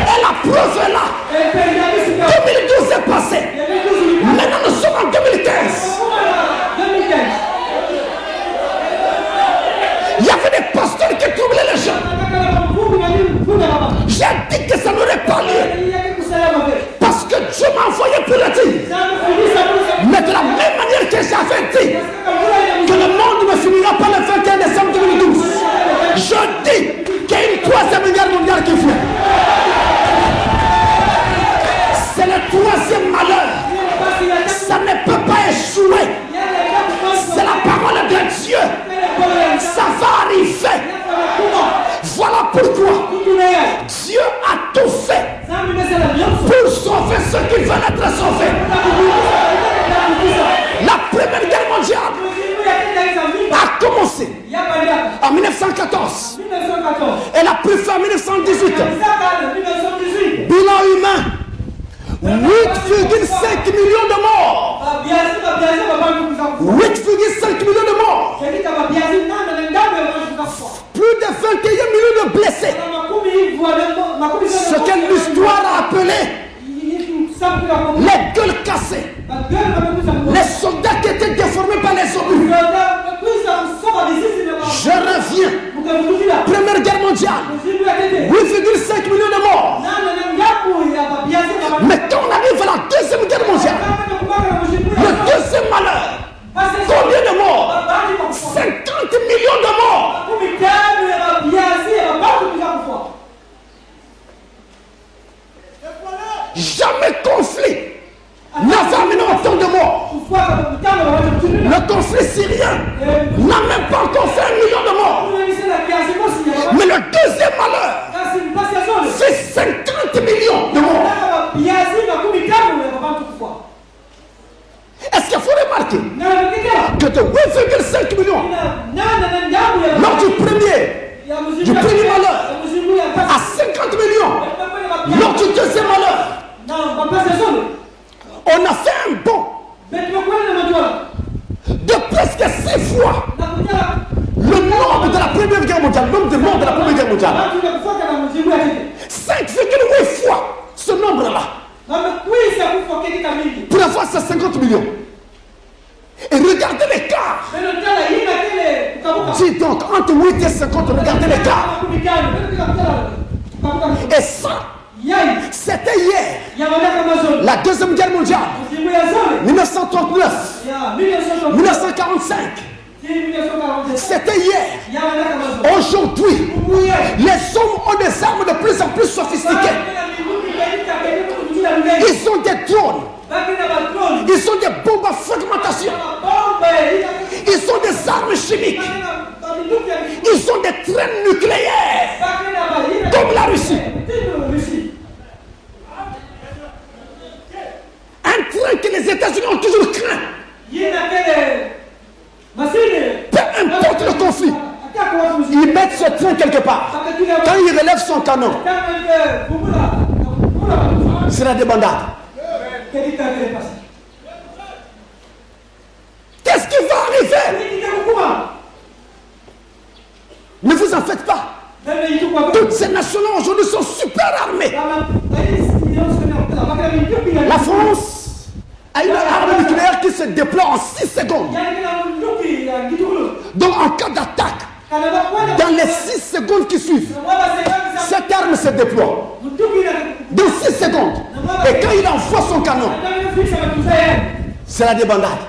Et la preuve est là. 2012 est passé. Maintenant nous sommes en 2015. Il y avait des pasteurs qui troublaient les gens. ceux qui veulent être sauvés. La Première Guerre mondiale a commencé en 1914. Elle a pris fin en 1918. Bilan humain, 8,5 millions de morts. 8,5 millions de morts. Plus de 21 millions de blessés. Ce que l'histoire a appelé les gueules cassées. Les soldats qui étaient déformés par les obus. Je reviens. Première Guerre mondiale. 8,5 millions de morts. Mais quand on arrive à la Deuxième Guerre mondiale, le deuxième malheur, combien de morts? 50 millions de morts. Jamais conflit n'a amené autant de morts. Le conflit syrien n'a même pas encore fait 1 million de morts. Mais le deuxième malheur fait 50 millions de morts. Est-ce qu'il faut remarquer que de 8,5 millions lors du premier malheur à 50 millions lors du deuxième malheur, on a fait un bond de presque 6 fois le nombre de la Première Guerre mondiale, le nombre de morts de la Première Guerre mondiale. 5,8 fois ce nombre-là pour avoir ces 50 millions. Et regardez l'écart. Dis donc, entre 8 et 50, regardez l'écart. Et ça, c'était hier. La Deuxième Guerre mondiale. 1939. 1945. C'était hier. Aujourd'hui, les hommes ont des armes de plus en plus sophistiquées. Ils ont des drones. Ils ont des bombes à fragmentation. Ils ont des armes chimiques. Ils ont des trains nucléaires. Comme la Russie. Un train que les États-Unis ont toujours craint. Peu importe le conflit, ils mettent ce train quelque part. Quand il relève son canon, c'est la débandade. Qu'est-ce qui va arriver? Ne vous en faites pas. Toutes ces nations-là aujourd'hui sont super armées. La France a une arme nucléaire qui se déploie en 6 secondes. Donc en cas d'attaque, dans les 6 secondes qui suivent, cette arme se déploie. Dans 6 secondes. Et quand il envoie son canon, c'est la débandade.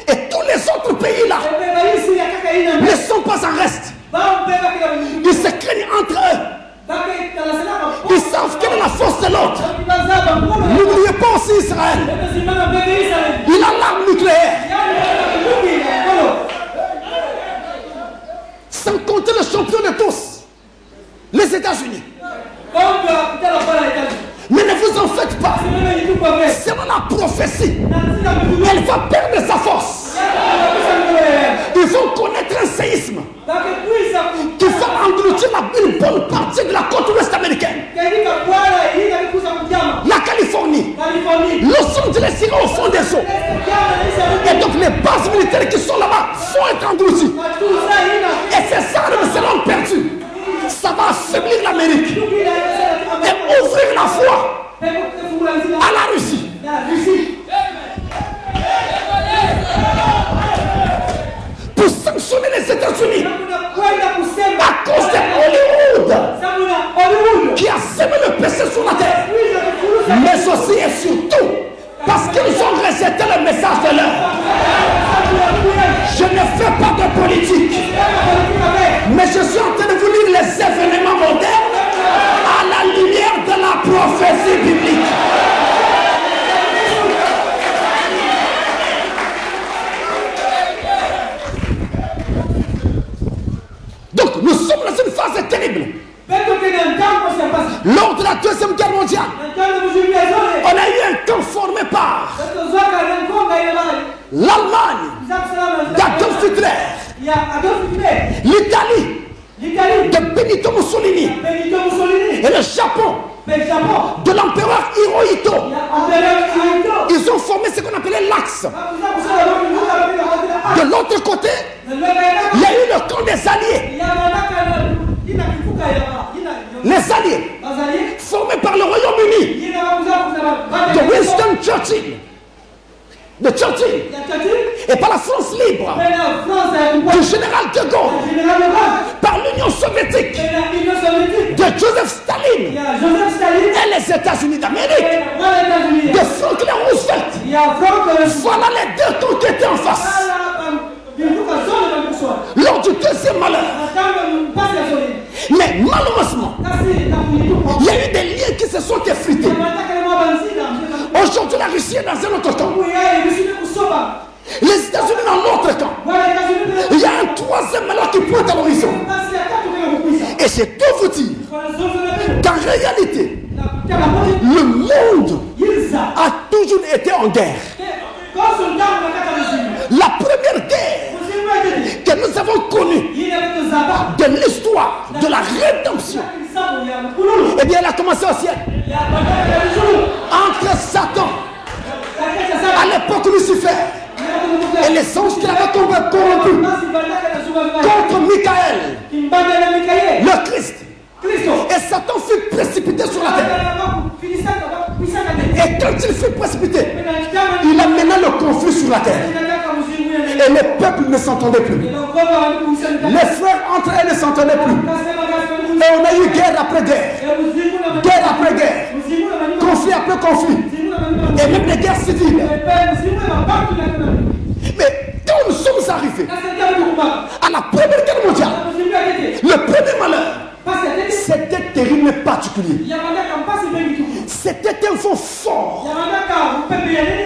Et tous les autres pays là ne sont pas en reste. Ils se craignent entre eux. Ils savent quelle est la force de l'autre. N'oubliez pas aussi Israël. Il a l'arme nucléaire. Sans compter le champion de tous, les États-Unis. Mais ne vous en faites pas. Selon la prophétie, elle va perdre sa force. Ils vont connaître un séisme qui va engloutir une bonne partie de la côte ouest américaine. La Californie, Los Angeles ira au fond des eaux. Et donc les bases militaires qui sont là-bas vont être englouties. Et ces armes seront perdues. Ça va affaiblir l'Amérique et ouvrir la voie à la Russie. Pour sanctionner les États-Unis à cause de Hollywood. le Japon, de l'empereur Hirohito, ils ont formé ce qu'on appelait l'Axe. De l'autre côté, il y a eu le camp des Alliés. Les Alliés, formés par le Royaume-Uni, de Winston Churchill, et par la France libre, du général de Gaulle, par l'Union soviétique, de Joseph Staline, et les États-Unis d'Amérique, de Franklin Roosevelt. Voilà les deux camps qui étaient en face. Lors du deuxième malheur. Mais malheureusement, il y a eu des liens qui se sont effrités. Aujourd'hui, la Russie est dans un autre camp. Les États-Unis dans l'autre camp. Il y a un troisième malheur qui pointe à l'horizon. Et c'est pour vous dire qu'en réalité, le monde a toujours été en guerre. La première guerre que nous avons connue de l'histoire de la rédemption, eh bien, elle a commencé au ciel. Entre Satan, à l'époque Lucifer, et les anges qui l'avaient corrompu, contre Michael, le Christ. Et Satan fut précipité sur la terre. Et quand il fut précipité, il amena le conflit sur la terre. Et les peuples ne s'entendaient plus. Les frères entre eux ne s'entendaient plus. Et on a eu guerre après guerre. Guerre après guerre. Conflit après conflit. Et même les guerres civiles. Mais quand nous sommes arrivés à la première guerre mondiale, le premier malheur, c'était terrible et particulier. C'était un vent fort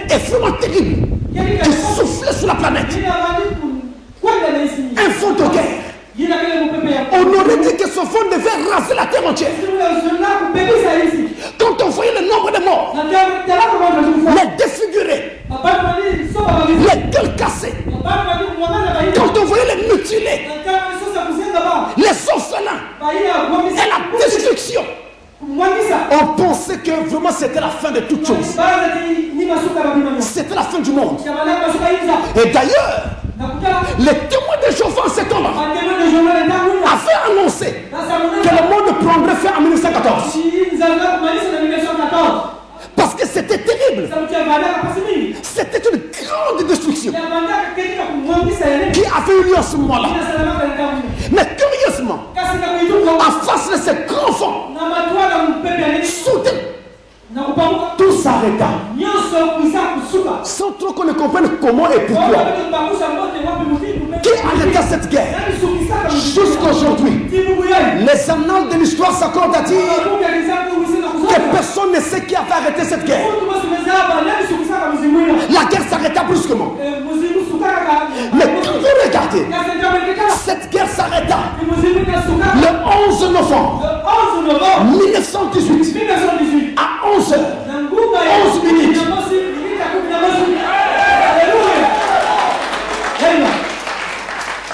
et vraiment terrible qui soufflait sur la planète. Un vent de guerre. On aurait dit que ce vent devait raser la terre entière. Quand on voyait le nombre de morts, les défigurés, les gueules cassées, quand on voyait les mutilés, les orphelins et la destruction, on pensait que vraiment c'était la fin de toutes choses. C'était la fin du monde. Et d'ailleurs, les témoins de Jéhovah en ce temps-là avaient annoncé que le monde prendrait fin en 1914. Parce que c'était terrible. C'était une grande destruction qui avait eu lieu à ce moment-là. Mais curieusement, en face de ce grand vent, soudain, tout s'arrêta. Sans trop qu'on ne comprenne comment et pourquoi. Qui arrêta cette guerre? Jusqu'aujourd'hui, les annales de l'histoire s'accordent à dire que personne ne sait qui avait arrêté cette guerre. La guerre s'arrêta brusquement. Mais quand vous regardez, cette guerre s'arrêta le 11 novembre 1918 à 11h 11 minutes.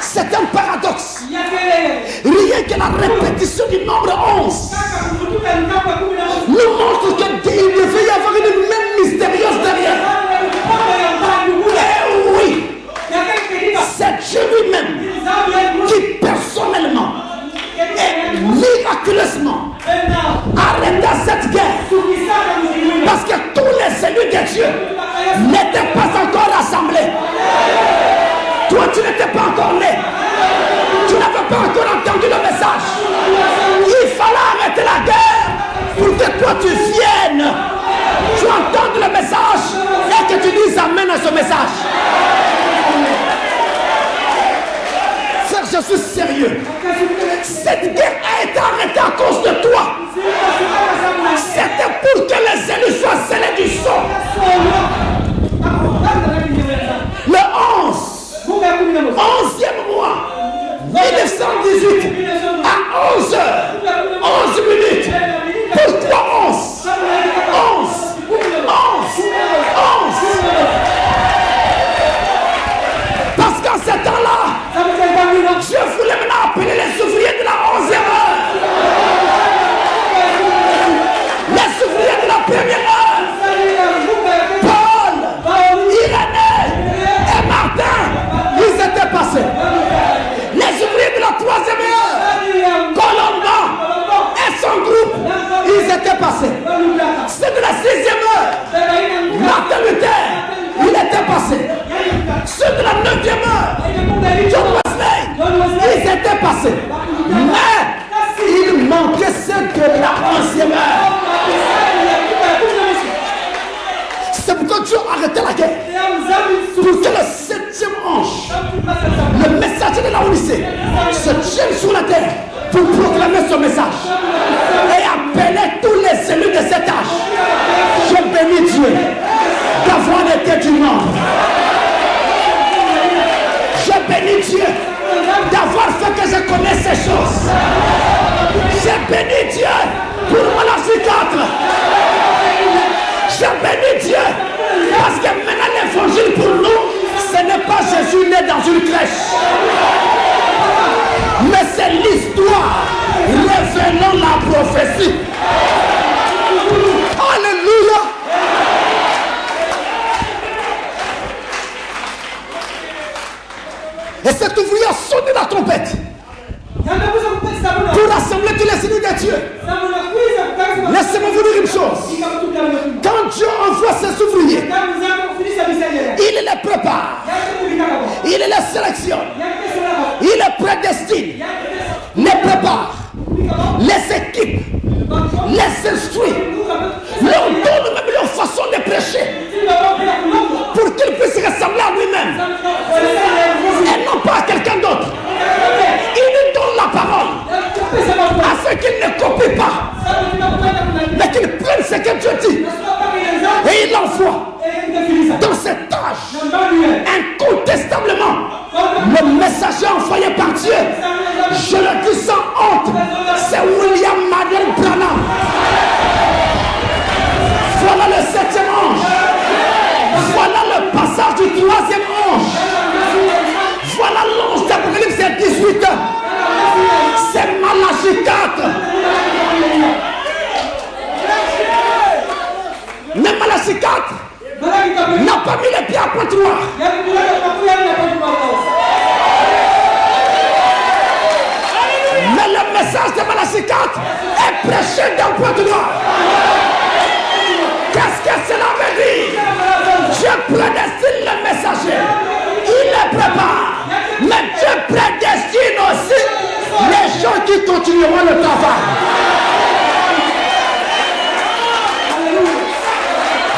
C'est un paradoxe. Rien que la répétition du nombre 11 nous montre qu'il devait y avoir une main mystérieuse derrière. Eh oui, c'est Dieu lui-même qui personnellement et miraculeusement arrêta cette guerre. ils étaient passés. C'est de la 6e heure. Martin Luther, il était passé. Ceux de la 9e heure, John Wesley, ils étaient passés. Mais il manquait ceux de la 11e heure. C'est pourquoi Dieu a arrêté la guerre. Pour que le 7e ange, le messager de la Odyssée, se tienne sur la terre pour proclamer son message et appeler tous les élus de cet âge. Je bénis Dieu d'avoir été du monde. Je bénis Dieu d'avoir fait que je connaisse ces choses. Je bénis Dieu pour Malachi 4. Je bénis Dieu parce que maintenant l'évangile pour nous, ce n'est pas Jésus né dans une crèche, mais c'est l'histoire révélant la prophétie. Alléluia. Et cet ouvrier a sonné la trompette pour rassembler tous les signes de Dieu. Laissez-moi vous dire une chose. Quand Dieu envoie ses ouvriers, il les prépare, il les sélectionne, il les prédestine, les prépare, les équipe, les instruit, leur donne même leur façon de prêcher pour qu'ils puissent ressembler à lui-même et non pas à quelqu'un d'autre. Il lui donne la parole à ceux qui ne copient pas, mais qu'ils prennent ce que Dieu dit et il l'envoie dans cet âge incontestablement. Le messager envoyé par Dieu, je le dis sans honte, c'est William Marion Branham. Voilà le 7e ange. Voilà le passage du 3e ange. Voilà l'ange d'Apocalypse à 18 heures. C'est Malachi 4. Mais Malachi 4 n'a pas mis les pieds à Pointe-Noire. Mais le message de Malachi 4 est prêché dans Pointe-Noire. Qu'est-ce que cela veut dire? Dieu prédestine le messager, il le prépare, mais Dieu prédestine aussi les gens qui continueront le travail.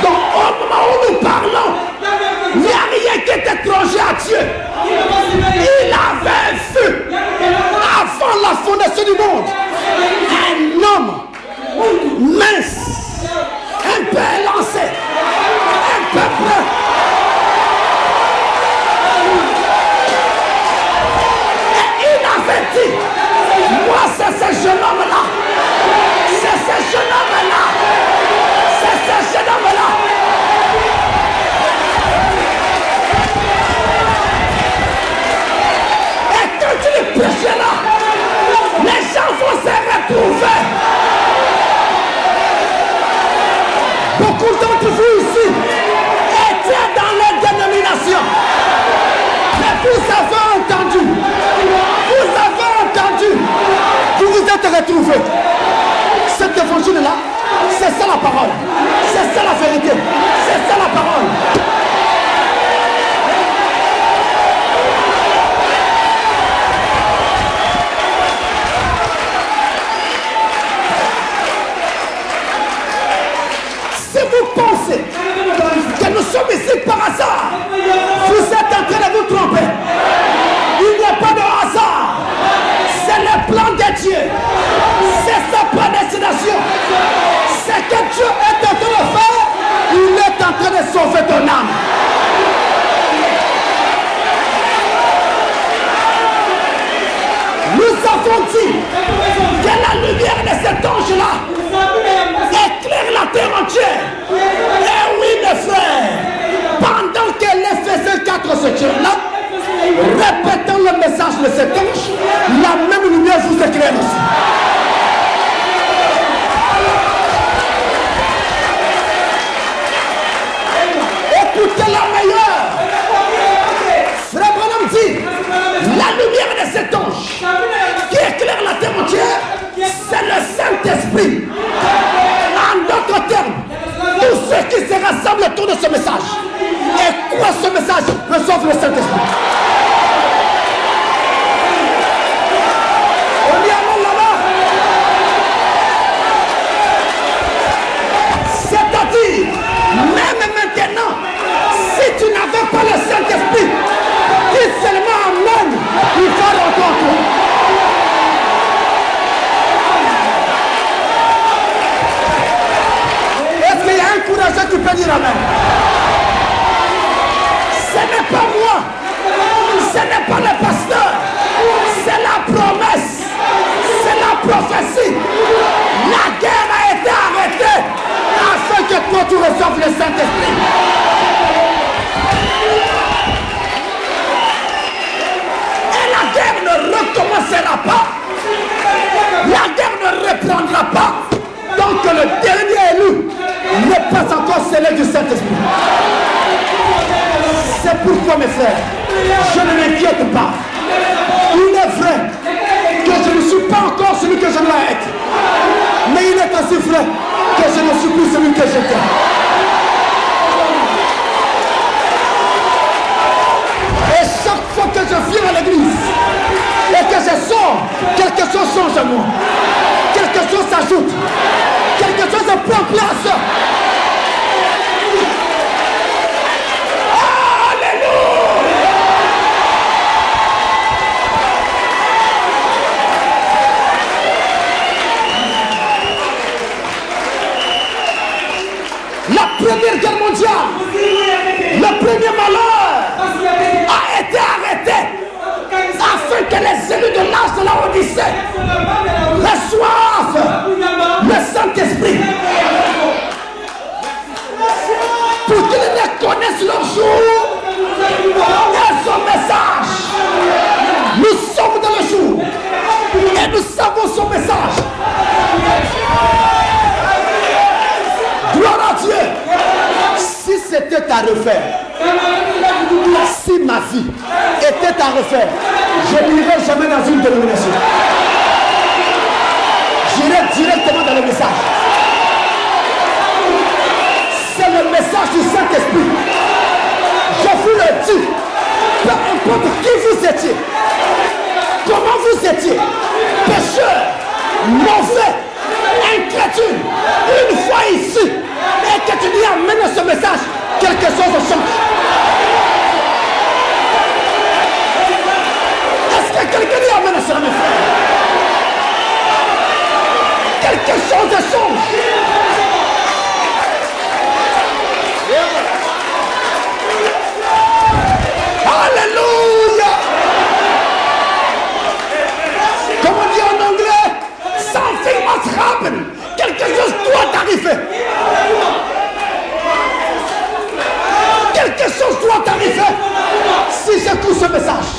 Donc au moment où nous parlons, il n'y a rien qui est étranger à Dieu. Il avait vu avant la fondation du monde un homme mince, un peu élancé, un peu près. Et il avait dit, moi c'est ce jeune homme-là, c'est ce jeune homme-là, c'est ce jeune homme-là. Et quand tu prêches là, les gens vont se retrouver. Beaucoup d'entre vous ici étaient dans les dénominations. Mais vous avez entendu, vous vous êtes retrouvés. Cet évangile-là, c'est ça la parole. C'est ça la vérité. C'est ça la parole. Si vous pensez que nous sommes ici par hasard, vous êtes en train de vous tromper. Il n'y a pas de hasard. C'est le plan de Dieu. C'est sa prédestination. C'est que Dieu est en train de faire. Il est en train de sauver ton âme. Nous avons dit que la lumière de cet ange-là éclaire la terre entière. Et oui, mes frères, pendant que l'Éphésiens 4 se tient là, répétant le message de cet ange, la même lumière vous éclaire aussi. Écoutez la meilleure. Frère Branham dit, la lumière de cet ange qui éclaire la terre entière, c'est le Saint-Esprit. ce message. Et quoi ce message? Reçoivent le Saint-Esprit. On y amène là-bas. C'est-à-dire, même maintenant, si tu n'avais pas le Saint-Esprit, dis seulement Amen, il va rencontrer. Est-ce qu'il y a un courageux qui peut dire Amen? Ce n'est pas moi, ce n'est pas le pasteur, c'est la promesse, c'est la prophétie. La guerre a été arrêtée afin que toi tu reçoives le Saint-Esprit. Et la guerre ne recommencera pas, la guerre ne reprendra pas tant que le dernier élu n'est pas encore scellé du Saint-Esprit. C'est pourquoi mes frères, je ne m'inquiète pas. Il est vrai que je ne suis pas encore celui que je dois être. Mais il est aussi vrai que je ne suis plus celui que j'étais. Et chaque fois que je viens à l'église et que je sors, quelque chose change en moi. Quelque chose s'ajoute. Quelque chose prend place. La Première Guerre mondiale, le premier malheur a été arrêté afin que les élus de l'âge de la Odyssée reçoivent le Saint-Esprit pour qu'ils reconnaissent leur jour et son message. Nous sommes dans le jour et nous savons son message. Gloire à Dieu. Si c'était à refaire, si ma vie était à refaire, je n'irais jamais dans une dénomination. J'irais directement dans le message. C'est le message du Saint-Esprit. Je vous le dis, peu importe qui vous étiez, comment vous étiez, pécheur, mauvais, incrédule, une fois ici, et que tu dis amène ce message, quelque chose change. Est-ce que quelqu'un dit amène ça, mes frères? Quelque chose change. Alléluia. Comment dire en anglais? Something must happen. Quelque chose doit arriver. Quelque chose doit arriver si j'écoute ce message.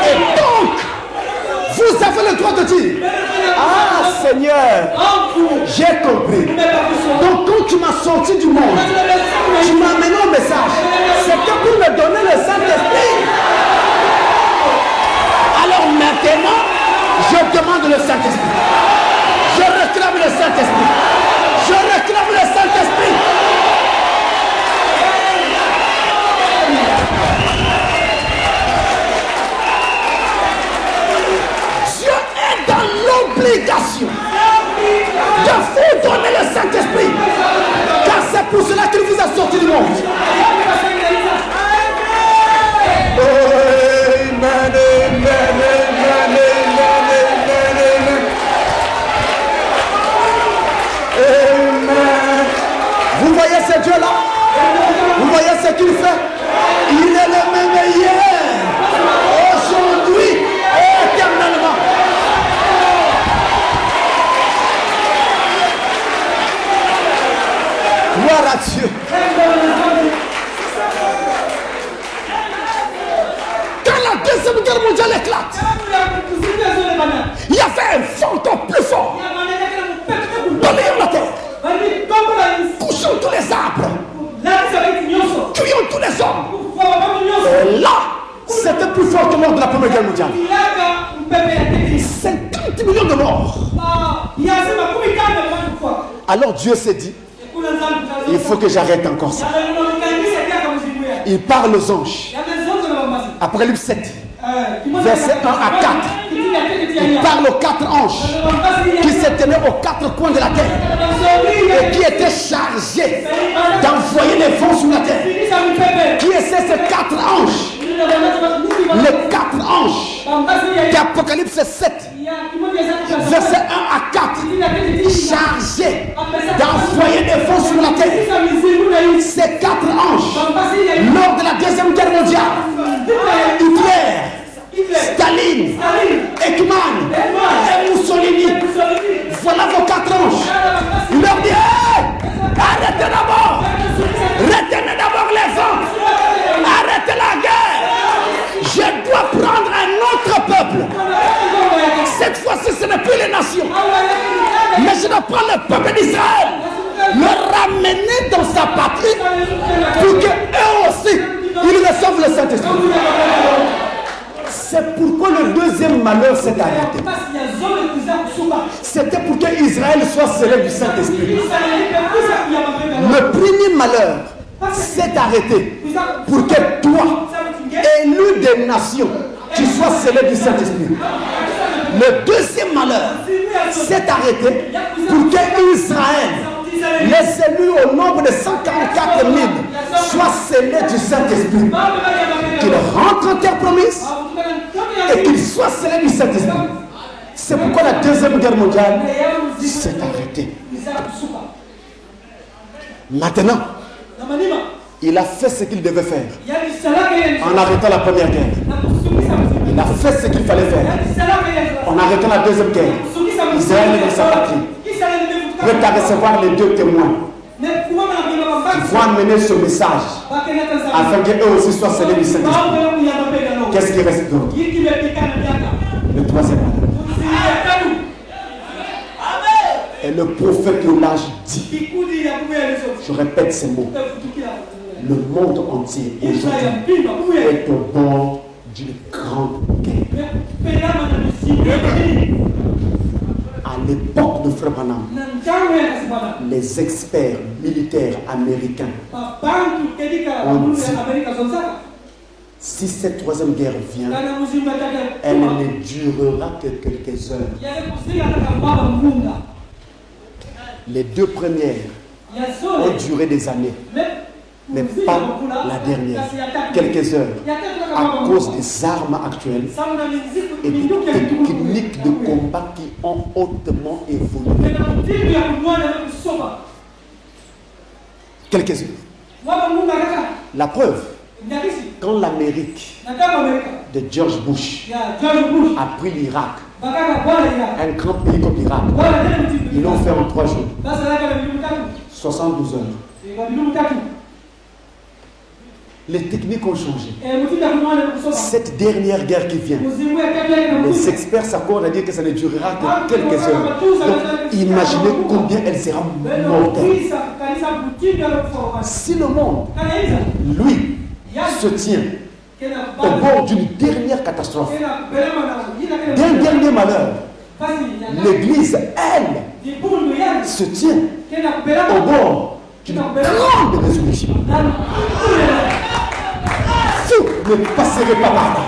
Et donc, vous avez le droit de dire, ah Seigneur, j'ai compris. Donc quand tu m'as sorti du monde, tu m'as amené au message, c'était pour me donner le Saint-Esprit. Alors maintenant, je demande le Saint-Esprit. Je réclame le Saint-Esprit. Je réclame le Saint-Esprit. Dieu est dans l'obligation de vous donner le Saint-Esprit. Car c'est pour cela qu'il vous a sorti du monde. Amen, amen, amen, amen. Amen. Vous voyez ce Dieu-là? Vous voyez ce qu'il fait? Il est le même hier, aujourd'hui et éternellement. Gloire à Dieu. Quand la Deuxième Guerre mondiale éclate, il y avait un vent encore plus fort, balayant la terre, couchant tous les arbres, tuant tous les hommes. Et là, c'était plus fort que lors de la Première Guerre mondiale. 50 millions de morts. Alors Dieu s'est dit, il faut que j'arrête encore ça. Il parle aux anges. Apocalypse 7, versets 1 à 4. Il parle aux 4 anges qui se tenaient aux 4 coins de la terre et qui étaient chargés d'envoyer les vents sur la terre. Qui étaient ces 4 anges? Les 4 anges d'Apocalypse 7, versets 1 à 4, chargés d'envoyer des vents sur la terre. Ces 4 anges, lors de la Deuxième Guerre mondiale, Hitler, Staline, Ekman et Mussolini, voilà vos 4 anges. Il leur dit, hey, arrêtez d'abord, retenez d'abord les vents, arrêtez la guerre. Je dois prendre un autre peuple. Cette fois-ci, ce n'est plus les nations, mais je dois prendre le peuple d'Israël, le ramener dans sa patrie pour qu'eux aussi, ils reçoivent le Saint-Esprit. C'est pourquoi le deuxième malheur s'est arrêté. C'était pour qu'Israël soit scellé du Saint-Esprit. Le premier malheur s'est arrêté pour que toi, élu des nations, tu sois scellé du Saint-Esprit. Le deuxième malheur s'est arrêté pour que Israël, les élus au nombre de 144 000, soient scellés du Saint-Esprit. Qu'ils rentrent en terre promise et qu'ils soient scellés du Saint-Esprit. C'est pourquoi la Deuxième Guerre mondiale s'est arrêtée. Maintenant, il a fait ce qu'il devait faire en arrêtant la première guerre. Il a fait ce qu'il fallait faire en arrêtant la deuxième guerre. Israël est dans sa patrie, prêt à recevoir les 2 témoins qui vont amener ce message afin qu'eux aussi soient scellés du Saint-Esprit. Qu'est-ce qui reste d'autre? Le troisième malheur. Et le prophète Jonas dit, je répète ces mots, le monde entier aujourd'hui est au bord d'une grande guerre. À l'époque de Frère Branham, les experts militaires américains ont dit, si cette troisième guerre vient, elle ne durera que quelques heures. Les 2 premières ont duré des années, mais pas la dernière, quelques heures, à cause des armes actuelles et des techniques de combat qui ont hautement évolué. Quelques heures. La preuve, quand l'Amérique de George Bush a pris l'Irak, un grand pays comme l'Irak, ils l'ont fait en 3 jours, 72 heures. Les techniques ont changé. Cette dernière guerre qui vient, les experts s'accordent à dire que ça ne durera que quelques heures. Donc imaginez combien elle sera mortelle. Si le monde, lui, se tient au bord d'une dernière catastrophe, d'un dernier malheur, l'Église, elle, se tient au bord d'une grande résolution. Vous ne passerez pas par là.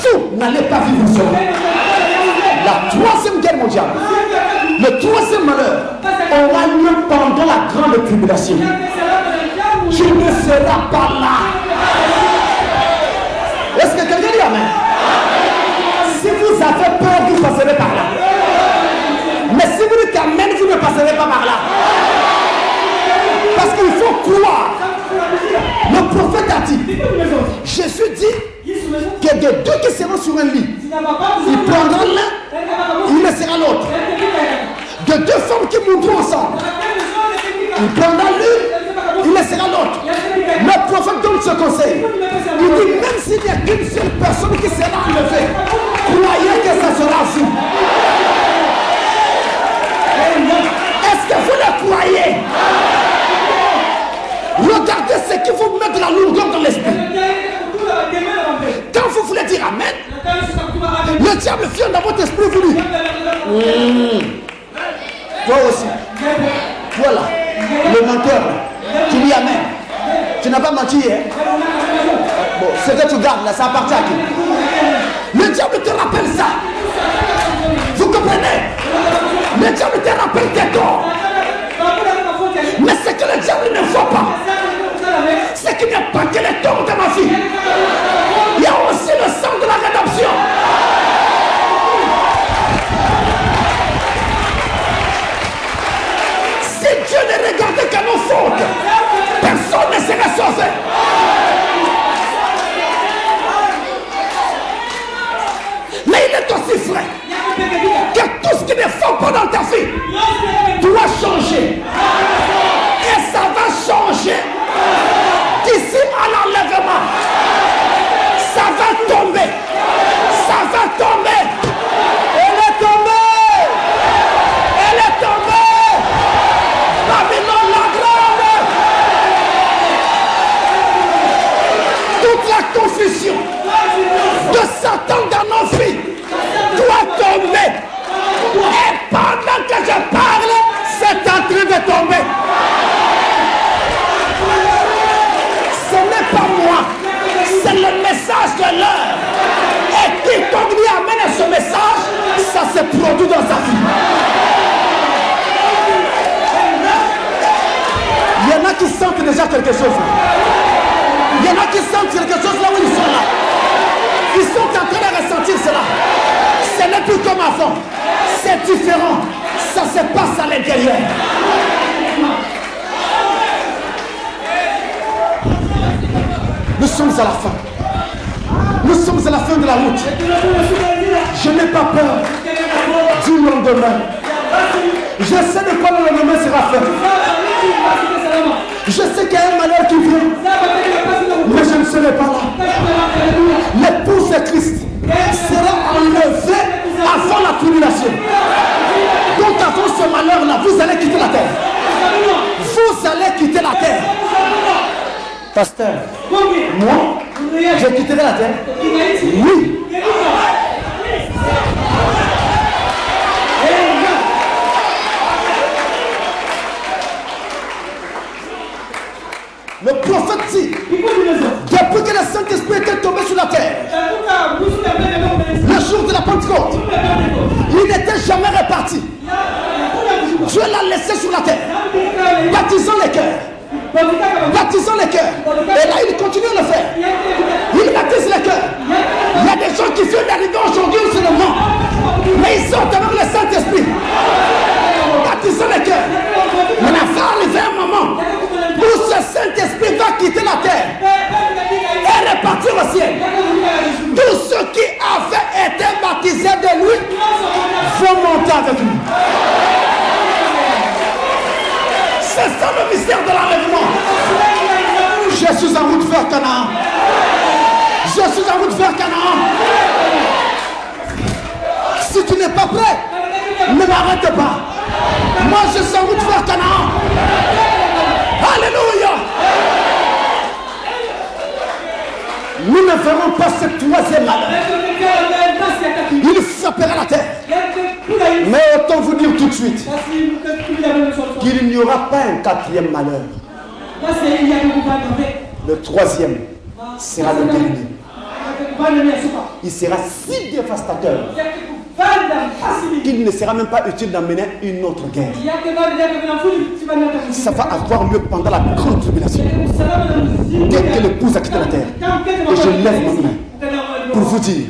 Vous n'allez pas vivre seul. La 3e guerre mondiale, le 3e malheur, aura lieu pendant la grande tribulation. Tu ne seras pas là. Est-ce que quelqu'un dit amen? Si vous avez peur, vous passerez par là. Mais si vous dites amen, vous ne passerez pas par là. Parce qu'il faut croire. Le prophète a dit, Jésus dit que de 2 qui seront sur un lit, il prendra l'un, il laissera l'autre. De 2 femmes qui monteront ensemble, il prendra l'une, il laissera l'autre. Le prophète donne ce conseil. Il dit, même s'il n'y a qu'une seule personne qui sera enlevée, croyez que ça sera vous. Est-ce que vous le croyez? Regardez ce qui vous met de la lourdeur dans l'esprit. Quand vous voulez dire amen, le diable vient dans votre esprit, vous dit, toi aussi, toi là, le menteur, tu dis amen. Tu Tu n'as pas menti, hein? Bon, ce que tu gardes là, ça appartient à qui? Le diable te rappelle ça. Vous comprenez? Le diable te rappelle tes torts. Mais ce que le diable ne voit pas, c'est qu'il n'y a pas que les torts de ma vie. Il y a aussi le sang de la rédemption. Si Dieu ne regardait qu'à nos fautes, personne ne serait sauvé. Mais il est aussi vrai que tout ce qui ne faut pas dans ta vie doit changer. Et ça va changer d'ici à l'enlèvement. Ça va tomber. Ça va tomber. Elle est tombée. Elle est tombée. Babylone la grande. Toute la confusion de Satan dans nos vies doit tomber. Et pendant que je parle, c'est en train de tomber. Ce n'est pas moi, c'est le message de l'heure. Et quiconque lui amène ce message, ça se produit dans sa vie. Il y en a qui sentent déjà quelque chose. Il y en a qui sentent quelque chose là où ils sont là. Ils sont en train de ressentir cela. Ce n'est plus comme avant. C'est différent. Ça se passe à l'intérieur. Nous sommes à la fin. Nous sommes à la fin de la route. Je n'ai pas peur du lendemain. Je sais de quoi le lendemain sera fait. Je sais qu'il y a un malheur qui vient. Mais je ne serai pas là. L'épouse de Christ sera enlevée avant la tribulation. Donc avant ce malheur-là, vous allez quitter la terre. Vous allez quitter la terre. Pasteur, moi, je quitterai la terre. Oui. Le prophète dit, depuis que le Saint-Esprit était tombé sur la terre, le jour de la Pentecôte, il n'était jamais reparti. Dieu l'a laissé sur la terre, baptisant les cœurs. Baptisant les cœurs. Et là, il continue à le faire. Il baptise les cœurs. Il y a des gens qui viennent d'arriver aujourd'hui seulement, mais ils sont avec le Saint-Esprit. Baptisant les cœurs. Mais il va arriver un moment où ce Saint-Esprit va quitter la terre et repartir au ciel. Tous ceux qui avaient été baptisés de lui vont monter avec lui. C'est ça le mystère de l'enlèvement. Je suis en route vers Canaan. Je suis en route vers Canaan. Si tu n'es pas prêt, ne m'arrête pas. Moi je suis en route vers Canaan. Alléluia. Nous ne verrons pas ce troisième malheur. Il frappera la terre. Mais autant vous dire tout de suite qu'il n'y aura pas un quatrième malheur. Le troisième sera le dernier. Il sera si dévastateur qu'il ne sera même pas utile d'amener une autre guerre. Ça va avoir lieu pendant la grande tribulation. Dès que l'épouse a quitté la terre. Et je lève ma main pour vous dire,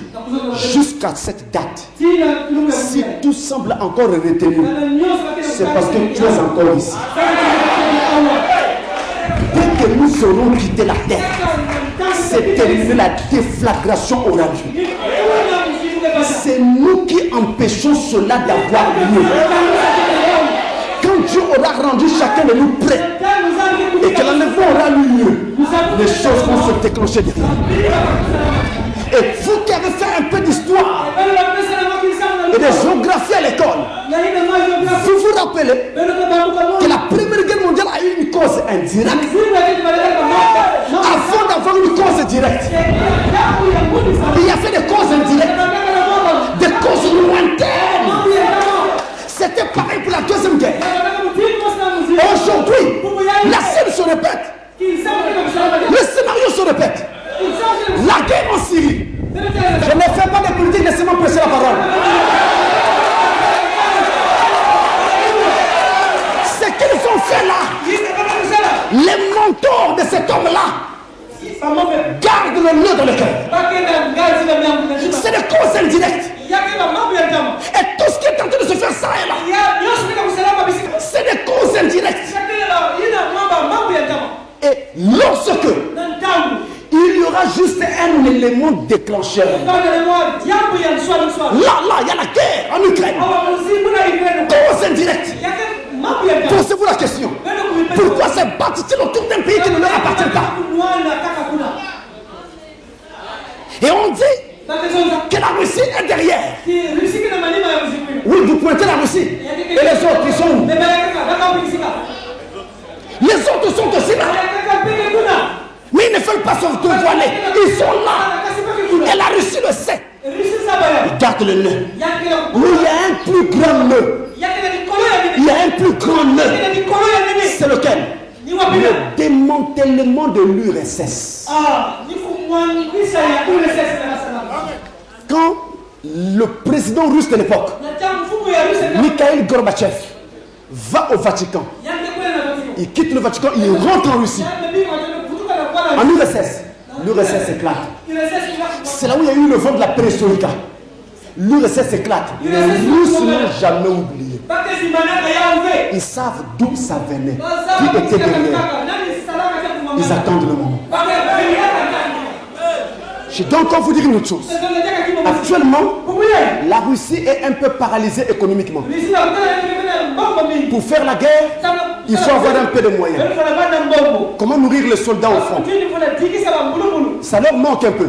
jusqu'à cette date, si tout semble encore retenu, c'est parce que tu es encore ici. Dès que nous aurons quitté la terre, c'est terminé, la déflagration aura lieu. C'est nous qui empêchons cela d'avoir lieu. Quand Dieu aura rendu chacun de nous prêt et que l'enlèvement aura lieu, les choses vont se déclencher derrière. Et vous qui avez fait un peu d'histoire et de géographie à l'école, vous vous rappelez que la Première Guerre mondiale a eu une cause indirecte avant d'avoir une cause directe. Il y avait des causes indirectes, des causes lointaines. C'était pareil pour la Deuxième Guerre. Aujourd'hui, la scène se répète. Le scénario se répète. La guerre en Syrie. Je ne fais pas de politique, laissez-moi prêcher la parole. Ce qu'ils ont fait là, les mentors de cet homme-là gardent le nœud dans le cœur. C'est des causes indirectes. Et tout ce qui est en train de se faire ça et là, c'est des causes indirectes. Et lorsque il y aura juste un élément déclencheur, là, il y a la guerre en Ukraine. Cause indirecte. Posez-vous la question. Pourquoi se battent-ils autour d'un pays qui ne leur appartient pas? Et on dit que la Russie est derrière. Oui, vous pointez la Russie. Et les autres, ils sont où? Les autres sont aussi là. Mais ils ne veulent pas se dévoiler. Ils sont là. Et la Russie le sait. Ils gardent le nœud. Oui, il y a un plus grand nœud. Il y a un plus grand nœud. C'est lequel? Le démantèlement de l'URSS. Quand le président russe de l'époque, Mikhail Gorbatchev, va au Vatican, il quitte le Vatican, il rentre en Russie, en URSS. L'URSS éclate. C'est là où il y a eu le vent de la perestroïka. L'URSS éclate. Les Russes n'ont jamais oublié. Ils savent d'où ça venait, qui était derrière. Ils attendent le moment. Je dois encore vous dire une autre chose. Actuellement, la Russie est un peu paralysée économiquement. Pour faire la guerre, il faut avoir un peu de moyens. Comment nourrir les soldats au front? Ça leur manque un peu.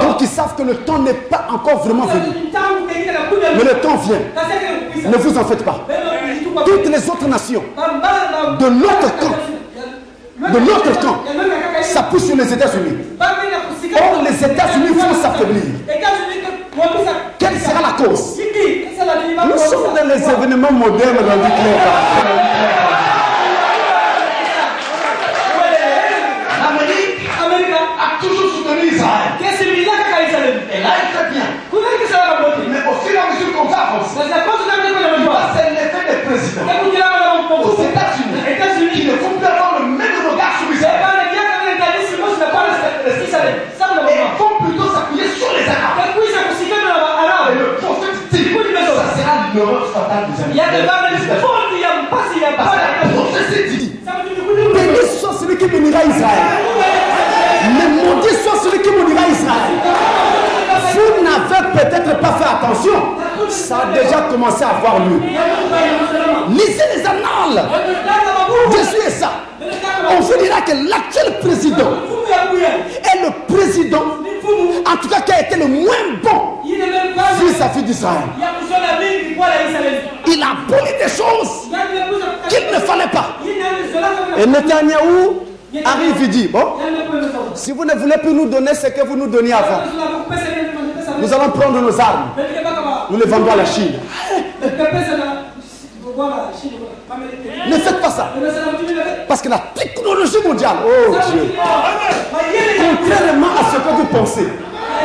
Donc ils savent que le temps n'est pas encore vraiment venu. Mais le temps vient. Ne vous en faites pas. Toutes les autres nations, de l'autre camp, ça pousse sur les États-Unis. Or, les États-Unis vont s'affaiblir. Quelle sera la cause? Nous sommes dans les événements modernes dans le L'Amérique a toujours soutenu Israël. Et là, il fait bien. Mais au fur et à mesure qu'on avance, c'est l'effet des présidents aux États-Unis qui ne font plus avoir le même regard sur Israël. Et vont plutôt s'appuyer sur les Arabes. Et le prophète dit, ça sera l'horreur fatale des Américains. Le prophète dit, béni soit celui qui bénira Israël. Mais maudit soit celui qui maudira Israël. Vous n'avez peut-être pas fait attention. Ça a déjà commencé à avoir lieu. Lisez les annales. Jésus est ça. On vous dira que l'actuel président est le président, en tout cas qui a été le moins bon vis-à-vis d'Israël. Il a poli des choses qu'il ne fallait pas. Et Netanyahou arrive et dit, bon, si vous ne voulez plus nous donner ce que vous nous donniez avant, nous allons prendre nos armes, nous les vendons à la Chine. Ne faites pas ça. Parce que la technologie mondiale, oh Dieu, contrairement à ce que vous pensez,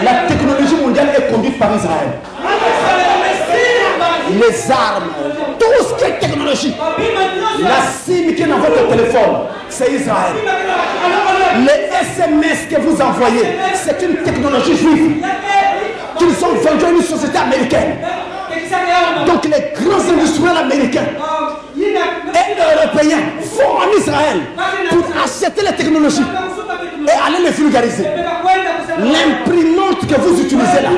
la technologie mondiale est conduite par Israël. Les armes, tout ce qui est technologie, la SIM qui est dans votre téléphone, c'est Israël. Les SMS que vous envoyez, c'est une technologie juive qu'ils ont vendu à une société américaine. Donc les grands industriels américains et européens vont en Israël pour acheter les technologies et aller les vulgariser. L'imprimante que vous utilisez là,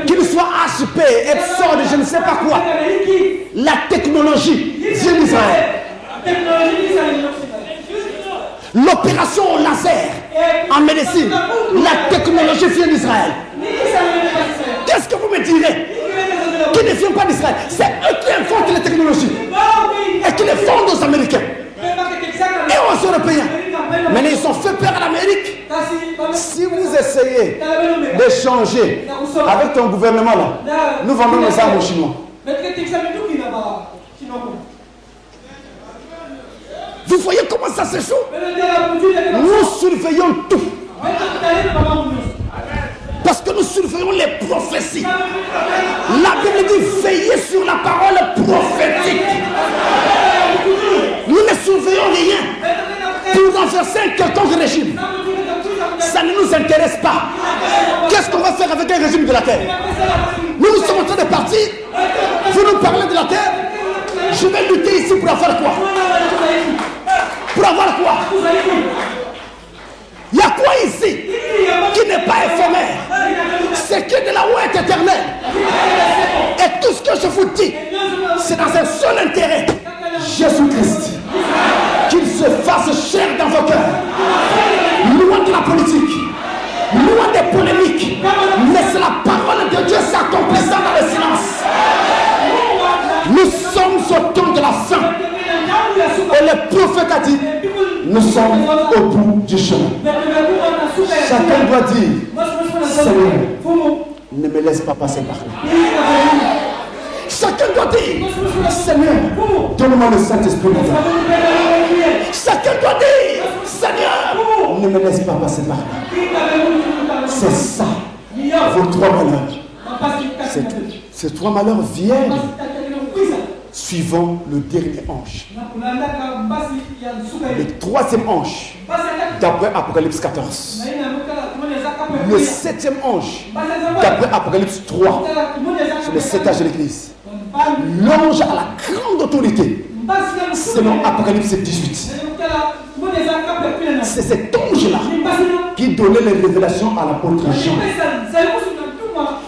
qu'il soit HP, Epson, je ne sais pas quoi, la technologie vient d'Israël. L'opération au laser en médecine, la technologie vient d'Israël. Qu'est-ce que vous me direz? Qui ne vient pas d'Israël? C'est eux qui inventent les technologies et qui les vendent aux Américains et aux Européens. Mais ils ont fait peur à l'Amérique. Si vous essayez d'échanger avec ton gouvernement là, nous vendons nos armes aux Chinois. Vous voyez comment ça s'échoue, nous surveillons tout. Parce que nous surveillons les prophéties. La Bible dit veillez sur la parole prophétique. Nous ne surveillons rien pour renverser un quelconque régime. Ça ne nous intéresse pas. Qu'est-ce qu'on va faire avec un régime de la terre? Nous sommes en train de partir. Vous nous parlez de la terre. Je vais lutter ici pour avoir quoi? Pour avoir quoi? Il y a quoi ici qui n'est pas éphémère? C'est que de la ouate éternelle. Et tout ce que je vous dis, c'est dans un seul intérêt. Jésus-Christ. Qu'il se fasse chair dans vos cœurs. Loin de la politique. Loin des polémiques. Mais c'est la parole de Dieu s'accomplissant dans le silence. Nous sommes au temps de la fin. Et le prophète a dit, nous sommes au bout du chemin. Chacun doit dire, Seigneur, ne me laisse pas passer par là. Chacun doit dire, Seigneur, donne-moi le Saint-Esprit. Chacun doit dire, Seigneur, ne me laisse pas passer par là. C'est ça, vos trois malheurs. Ces trois malheurs viennent suivant le dernier ange. Le troisième ange, d'après Apocalypse 14. Le septième ange, d'après Apocalypse 3. C'est le 7 âge de l'église. L'ange à la grande autorité, selon Apocalypse 18. C'est cet ange-là qui donnait les révélations à l'apôtre Jean.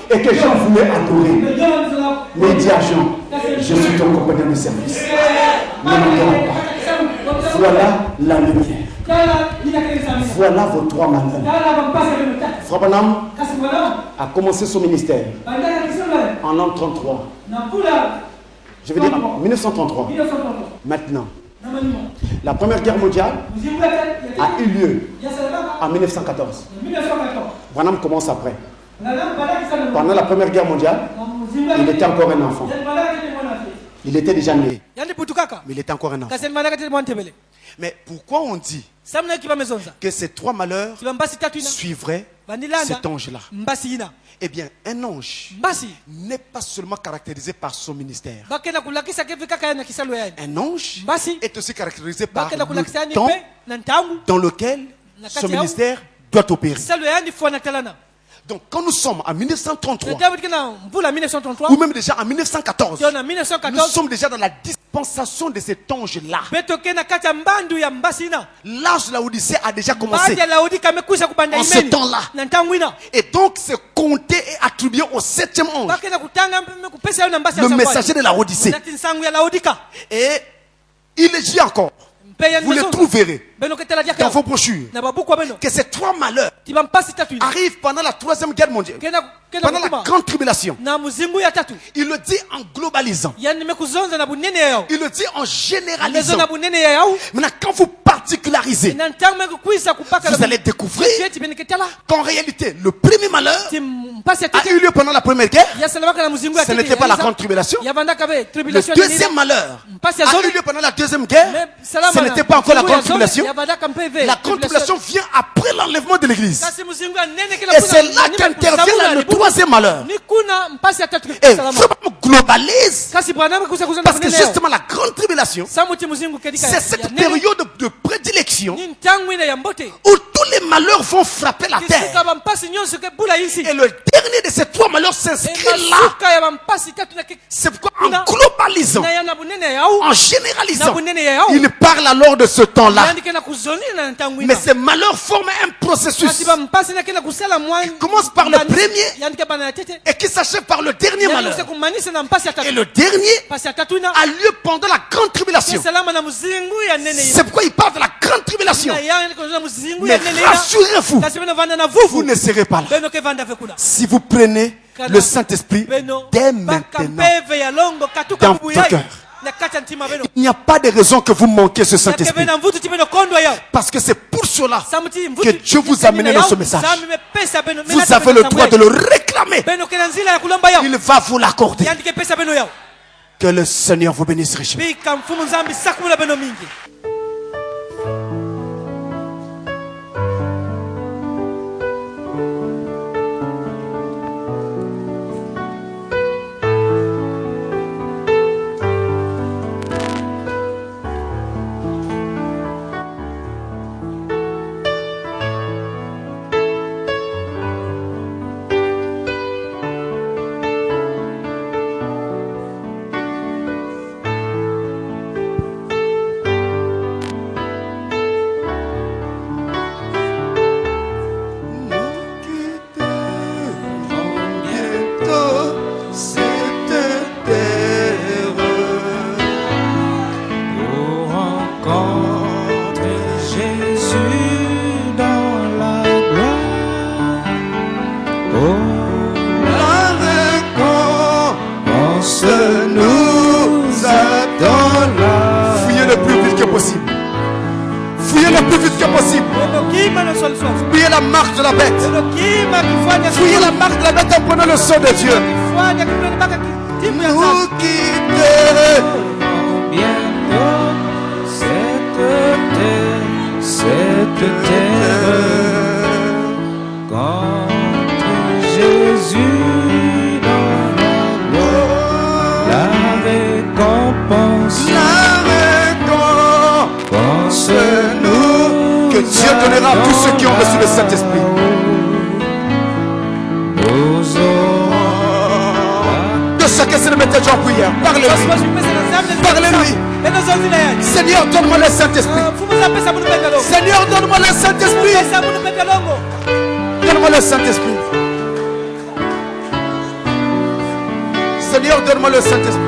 Et que Jean voulait adorer. Mais il dit à Jean, je suis ton compagnon de service. Ne m'endors pas. Voilà la lumière. Voilà vos trois malheurs. Frère Branham a commencé son ministère en l'an 33. Je veux dire en 1933. Maintenant, la première guerre mondiale a eu lieu en 1914. Branham commence après. Pendant la première guerre mondiale, il était encore un enfant. Il était déjà né. Mais il était encore un enfant. Mais pourquoi on dit que ces trois malheurs suivraient cet ange-là? Eh bien, un ange n'est pas seulement caractérisé par son ministère. Un ange est aussi caractérisé par le temps dans lequel son ministère doit opérer. Donc, quand nous sommes en 1933, ou même déjà en 1914, nous sommes déjà dans la dispensation de cet ange-là. L'âge de l'Odyssée a déjà commencé en ce temps-là. Et donc, c'est compté et attribué au septième ange, le messager de la Odyssée. Et il est dit encore, vous le trouverez dans vos brochures, que ces trois malheurs arrivent pendant la troisième guerre mondiale, pendant la grande tribulation. Il le dit en globalisant. Il le dit en généralisant. Maintenant, quand vous particularisez, vous allez découvrir qu'en réalité, le premier malheur a eu lieu pendant la première guerre. Ce n'était pas la grande tribulation. Le deuxième malheur a eu lieu pendant la deuxième guerre. Ce n'était pas encore la grande tribulation. La grande tribulation vient après l'enlèvement de l'église. Et c'est là qu'intervient le troisième malheur. Et vraiment globalise. Parce que justement la grande tribulation, c'est cette période de prédilection où tous les malheurs vont frapper la terre. Et le dernier de ces trois malheurs s'inscrit là. C'est pourquoi en globalisant, en généralisant, il parle alors de ce temps-là. Mais ces malheurs forment un processus qui commence par le premier et qui s'achève par le dernier malheur. Et le dernier a lieu pendant la grande tribulation. C'est pourquoi il parle de la grande tribulation. Mais rassurez-vous, vous ne serez pas là. Si vous prenez le Saint-Esprit dès maintenant dans votre cœur, il n'y a pas de raison que vous manquiez ce Saint-Esprit. Parce que c'est pour cela que Dieu vous a amené dans ce message. Vous avez le droit de le réclamer. Il va vous l'accorder. Que le Seigneur vous bénisse richement. marque de la bête. Fouillez la marque de la bête en prenant le sang de Dieu. Nous quitter. Bientôt cette terre, quand Jésus dans la récompense, nous, que Dieu donnera à tous ceux qui ont reçu le Saint-Esprit. Que chacun se mette déjà en prière. Parlez-lui. Parlez-lui. Seigneur, donne-moi le Saint-Esprit. Seigneur, donne-moi le Saint-Esprit. Donne-moi le Saint-Esprit. Seigneur, donne-moi le Saint-Esprit.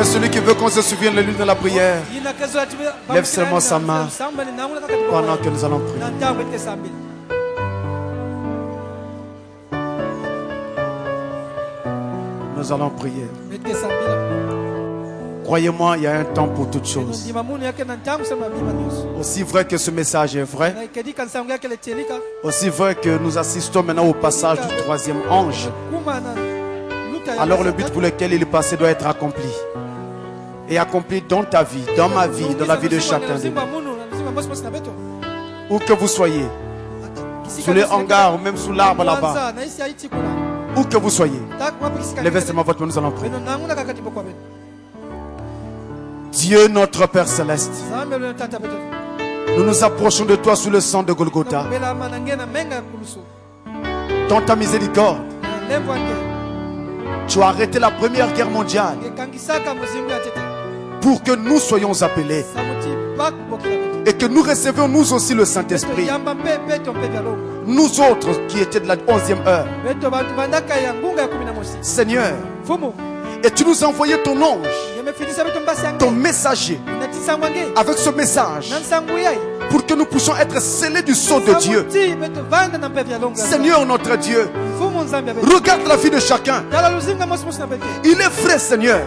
Celui qui veut qu'on se souvienne de lui dans la prière, lève seulement sa main pendant que nous allons prier. Nous allons prier. Croyez-moi, il y a un temps pour toutes choses. Aussi vrai que ce message est vrai, aussi vrai que nous assistons maintenant au passage du troisième ange, alors le but pour lequel il est passé doit être accompli. Et accompli dans ta vie, dans ma vie, dans la vie de chacun de nous. Où que vous soyez, sous les hangars ou même sous l'arbre là-bas, où que vous soyez, levez seulement votre main, nous allons prier. Dieu notre Père Céleste, nous nous approchons de toi sous le sang de Tu as arrêté la première guerre mondiale pour que nous soyons appelés et que nous recevions nous aussi le Saint-Esprit. Nous autres qui étaient de la 11e heure. Seigneur, et tu nous as envoyé ton ange, ton messager, avec ce message, pour que nous puissions être scellés du sceau de Dieu. Seigneur notre Dieu, regarde la vie de chacun. Il est vrai, Seigneur,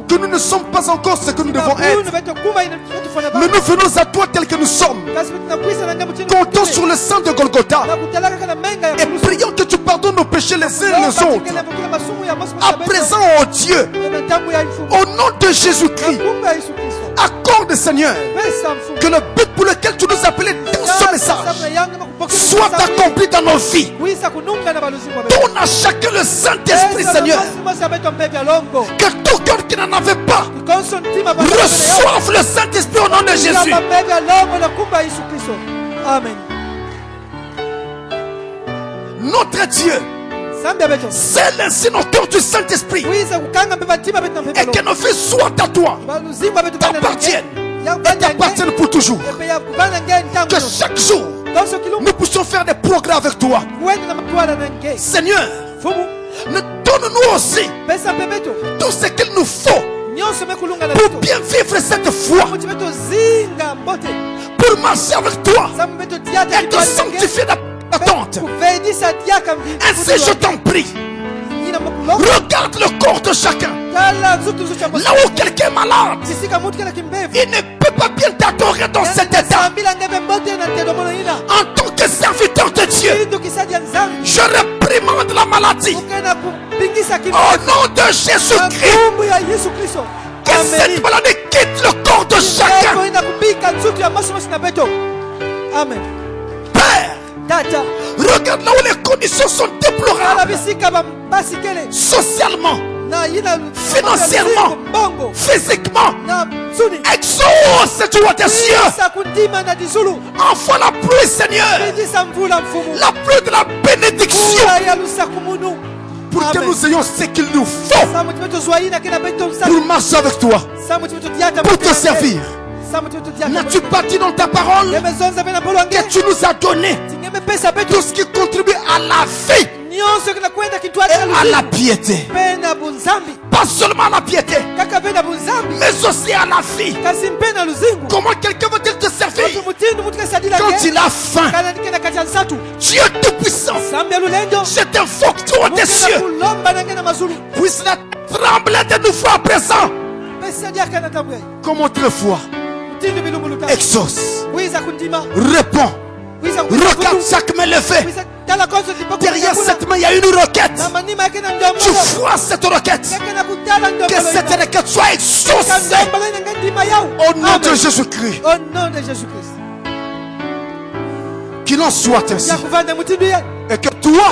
que nous ne sommes pas encore ce que nous devons être. Mais nous venons à toi tel que nous sommes. Comptons sur le sang de Golgotha et prions que tu pardonnes nos péchés les uns et les autres. À présent, oh Dieu, au nom de Jésus-Christ, accorde, Seigneur, que le but pour lequel tu nous appelais dans ce message soit accompli dans nos vies. Donne à chacun le Saint-Esprit, Seigneur. Que tout cœur qui n'en avait pas reçoive le Saint-Esprit au nom de Jésus. Amen. Notre Dieu, scelle ainsi nos cœurs du Saint-Esprit et que nos vies soient à toi, t'appartiennent et t'appartiennent pour toujours. Que chaque jour nous puissions faire des progrès avec toi. Seigneur, donne-nous aussi tout ce qu'il nous faut pour bien vivre cette foi, pour marcher avec toi et te sanctifier d'attente. Ainsi je t'en prie, regarde le corps de chacun. Là où quelqu'un est malade, il ne peut pas bien t'adorer dans cet état. En tant que serviteur de Dieu, je réprimande la maladie au nom de Jésus-Christ. Que cette maladie quitte le corps de chacun. Amen. Père, regarde là où les conditions sont déplorables. Socialement, financièrement, physiquement. Exauce, tu vois tes cieux. Envoie la pluie, Seigneur. La pluie de la bénédiction. Pour que nous ayons ce qu'il nous faut pour marcher avec toi, pour te servir. N'as-tu pas dit dans ta parole que tu nous as donné tout ce qui contribue à la vie et à la piété? Pas seulement à la piété, mais aussi à la vie. Comment quelqu'un veut-il te servir quand il a faim? Dieu Tout-Puissant, je t'invoque toi des cieux, puisse la trembler de nouveau à présent comme autrefois. Exauce, réponds, regarde chaque main levée. Derrière cette main, il y a une requête. Tu vois cette requête. Que cette requête soit exaucée au nom de Jésus-Christ. Qu'il en soit ainsi. Et que toi,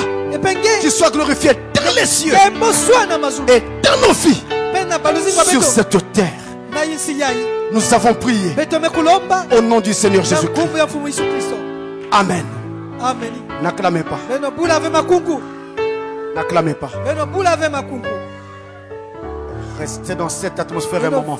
tu sois glorifié dans les cieux et dans nos vies sur cette terre. Nous avons prié au nom du Seigneur Jésus-Christ. Amen. N'acclamez pas. N'acclamez pas. Restez dans cette atmosphère un moment.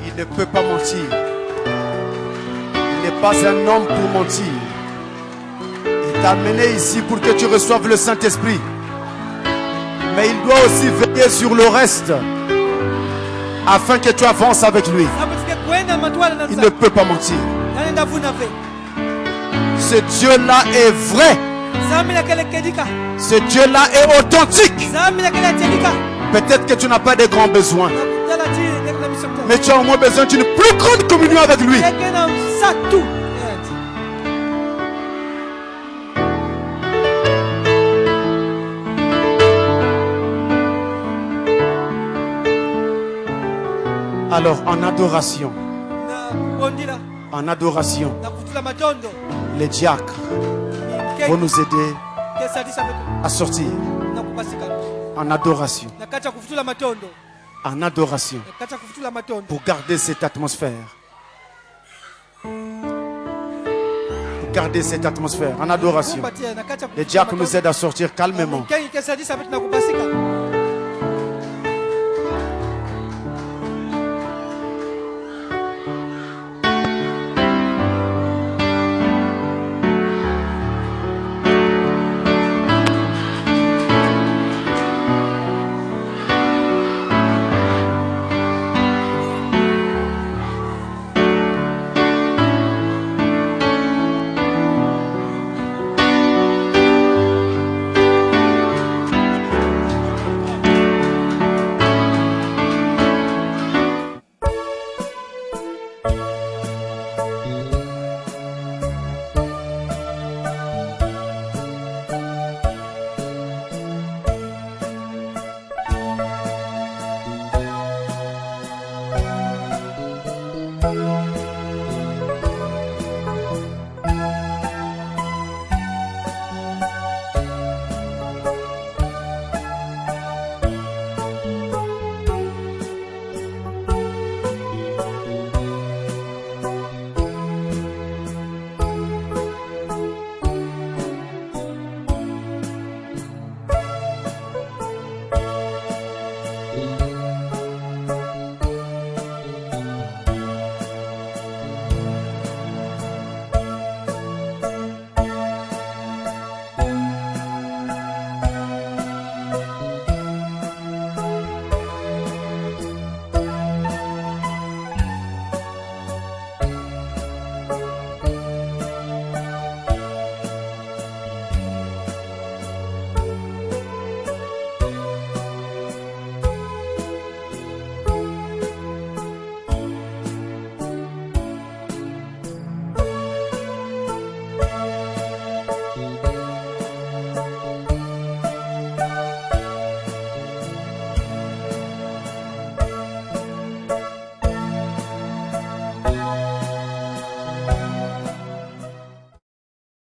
Il ne peut pas mentir. Il n'est pas un homme pour mentir. Il t'a amené ici pour que tu reçoives le Saint-Esprit. Mais il doit aussi veiller sur le reste afin que tu avances avec lui. Il ne peut pas mentir. Ce Dieu-là est vrai. Ce Dieu-là est authentique. Peut-être que tu n'as pas de grands besoins, mais tu as au moins besoin d'une plus grande communion avec lui. Alors en adoration, en adoration, les diacres vont nous aider à sortir. En adoration. En adoration. Pour garder cette atmosphère. Pour garder cette atmosphère. En adoration. Les diacres nous aident à sortir calmement.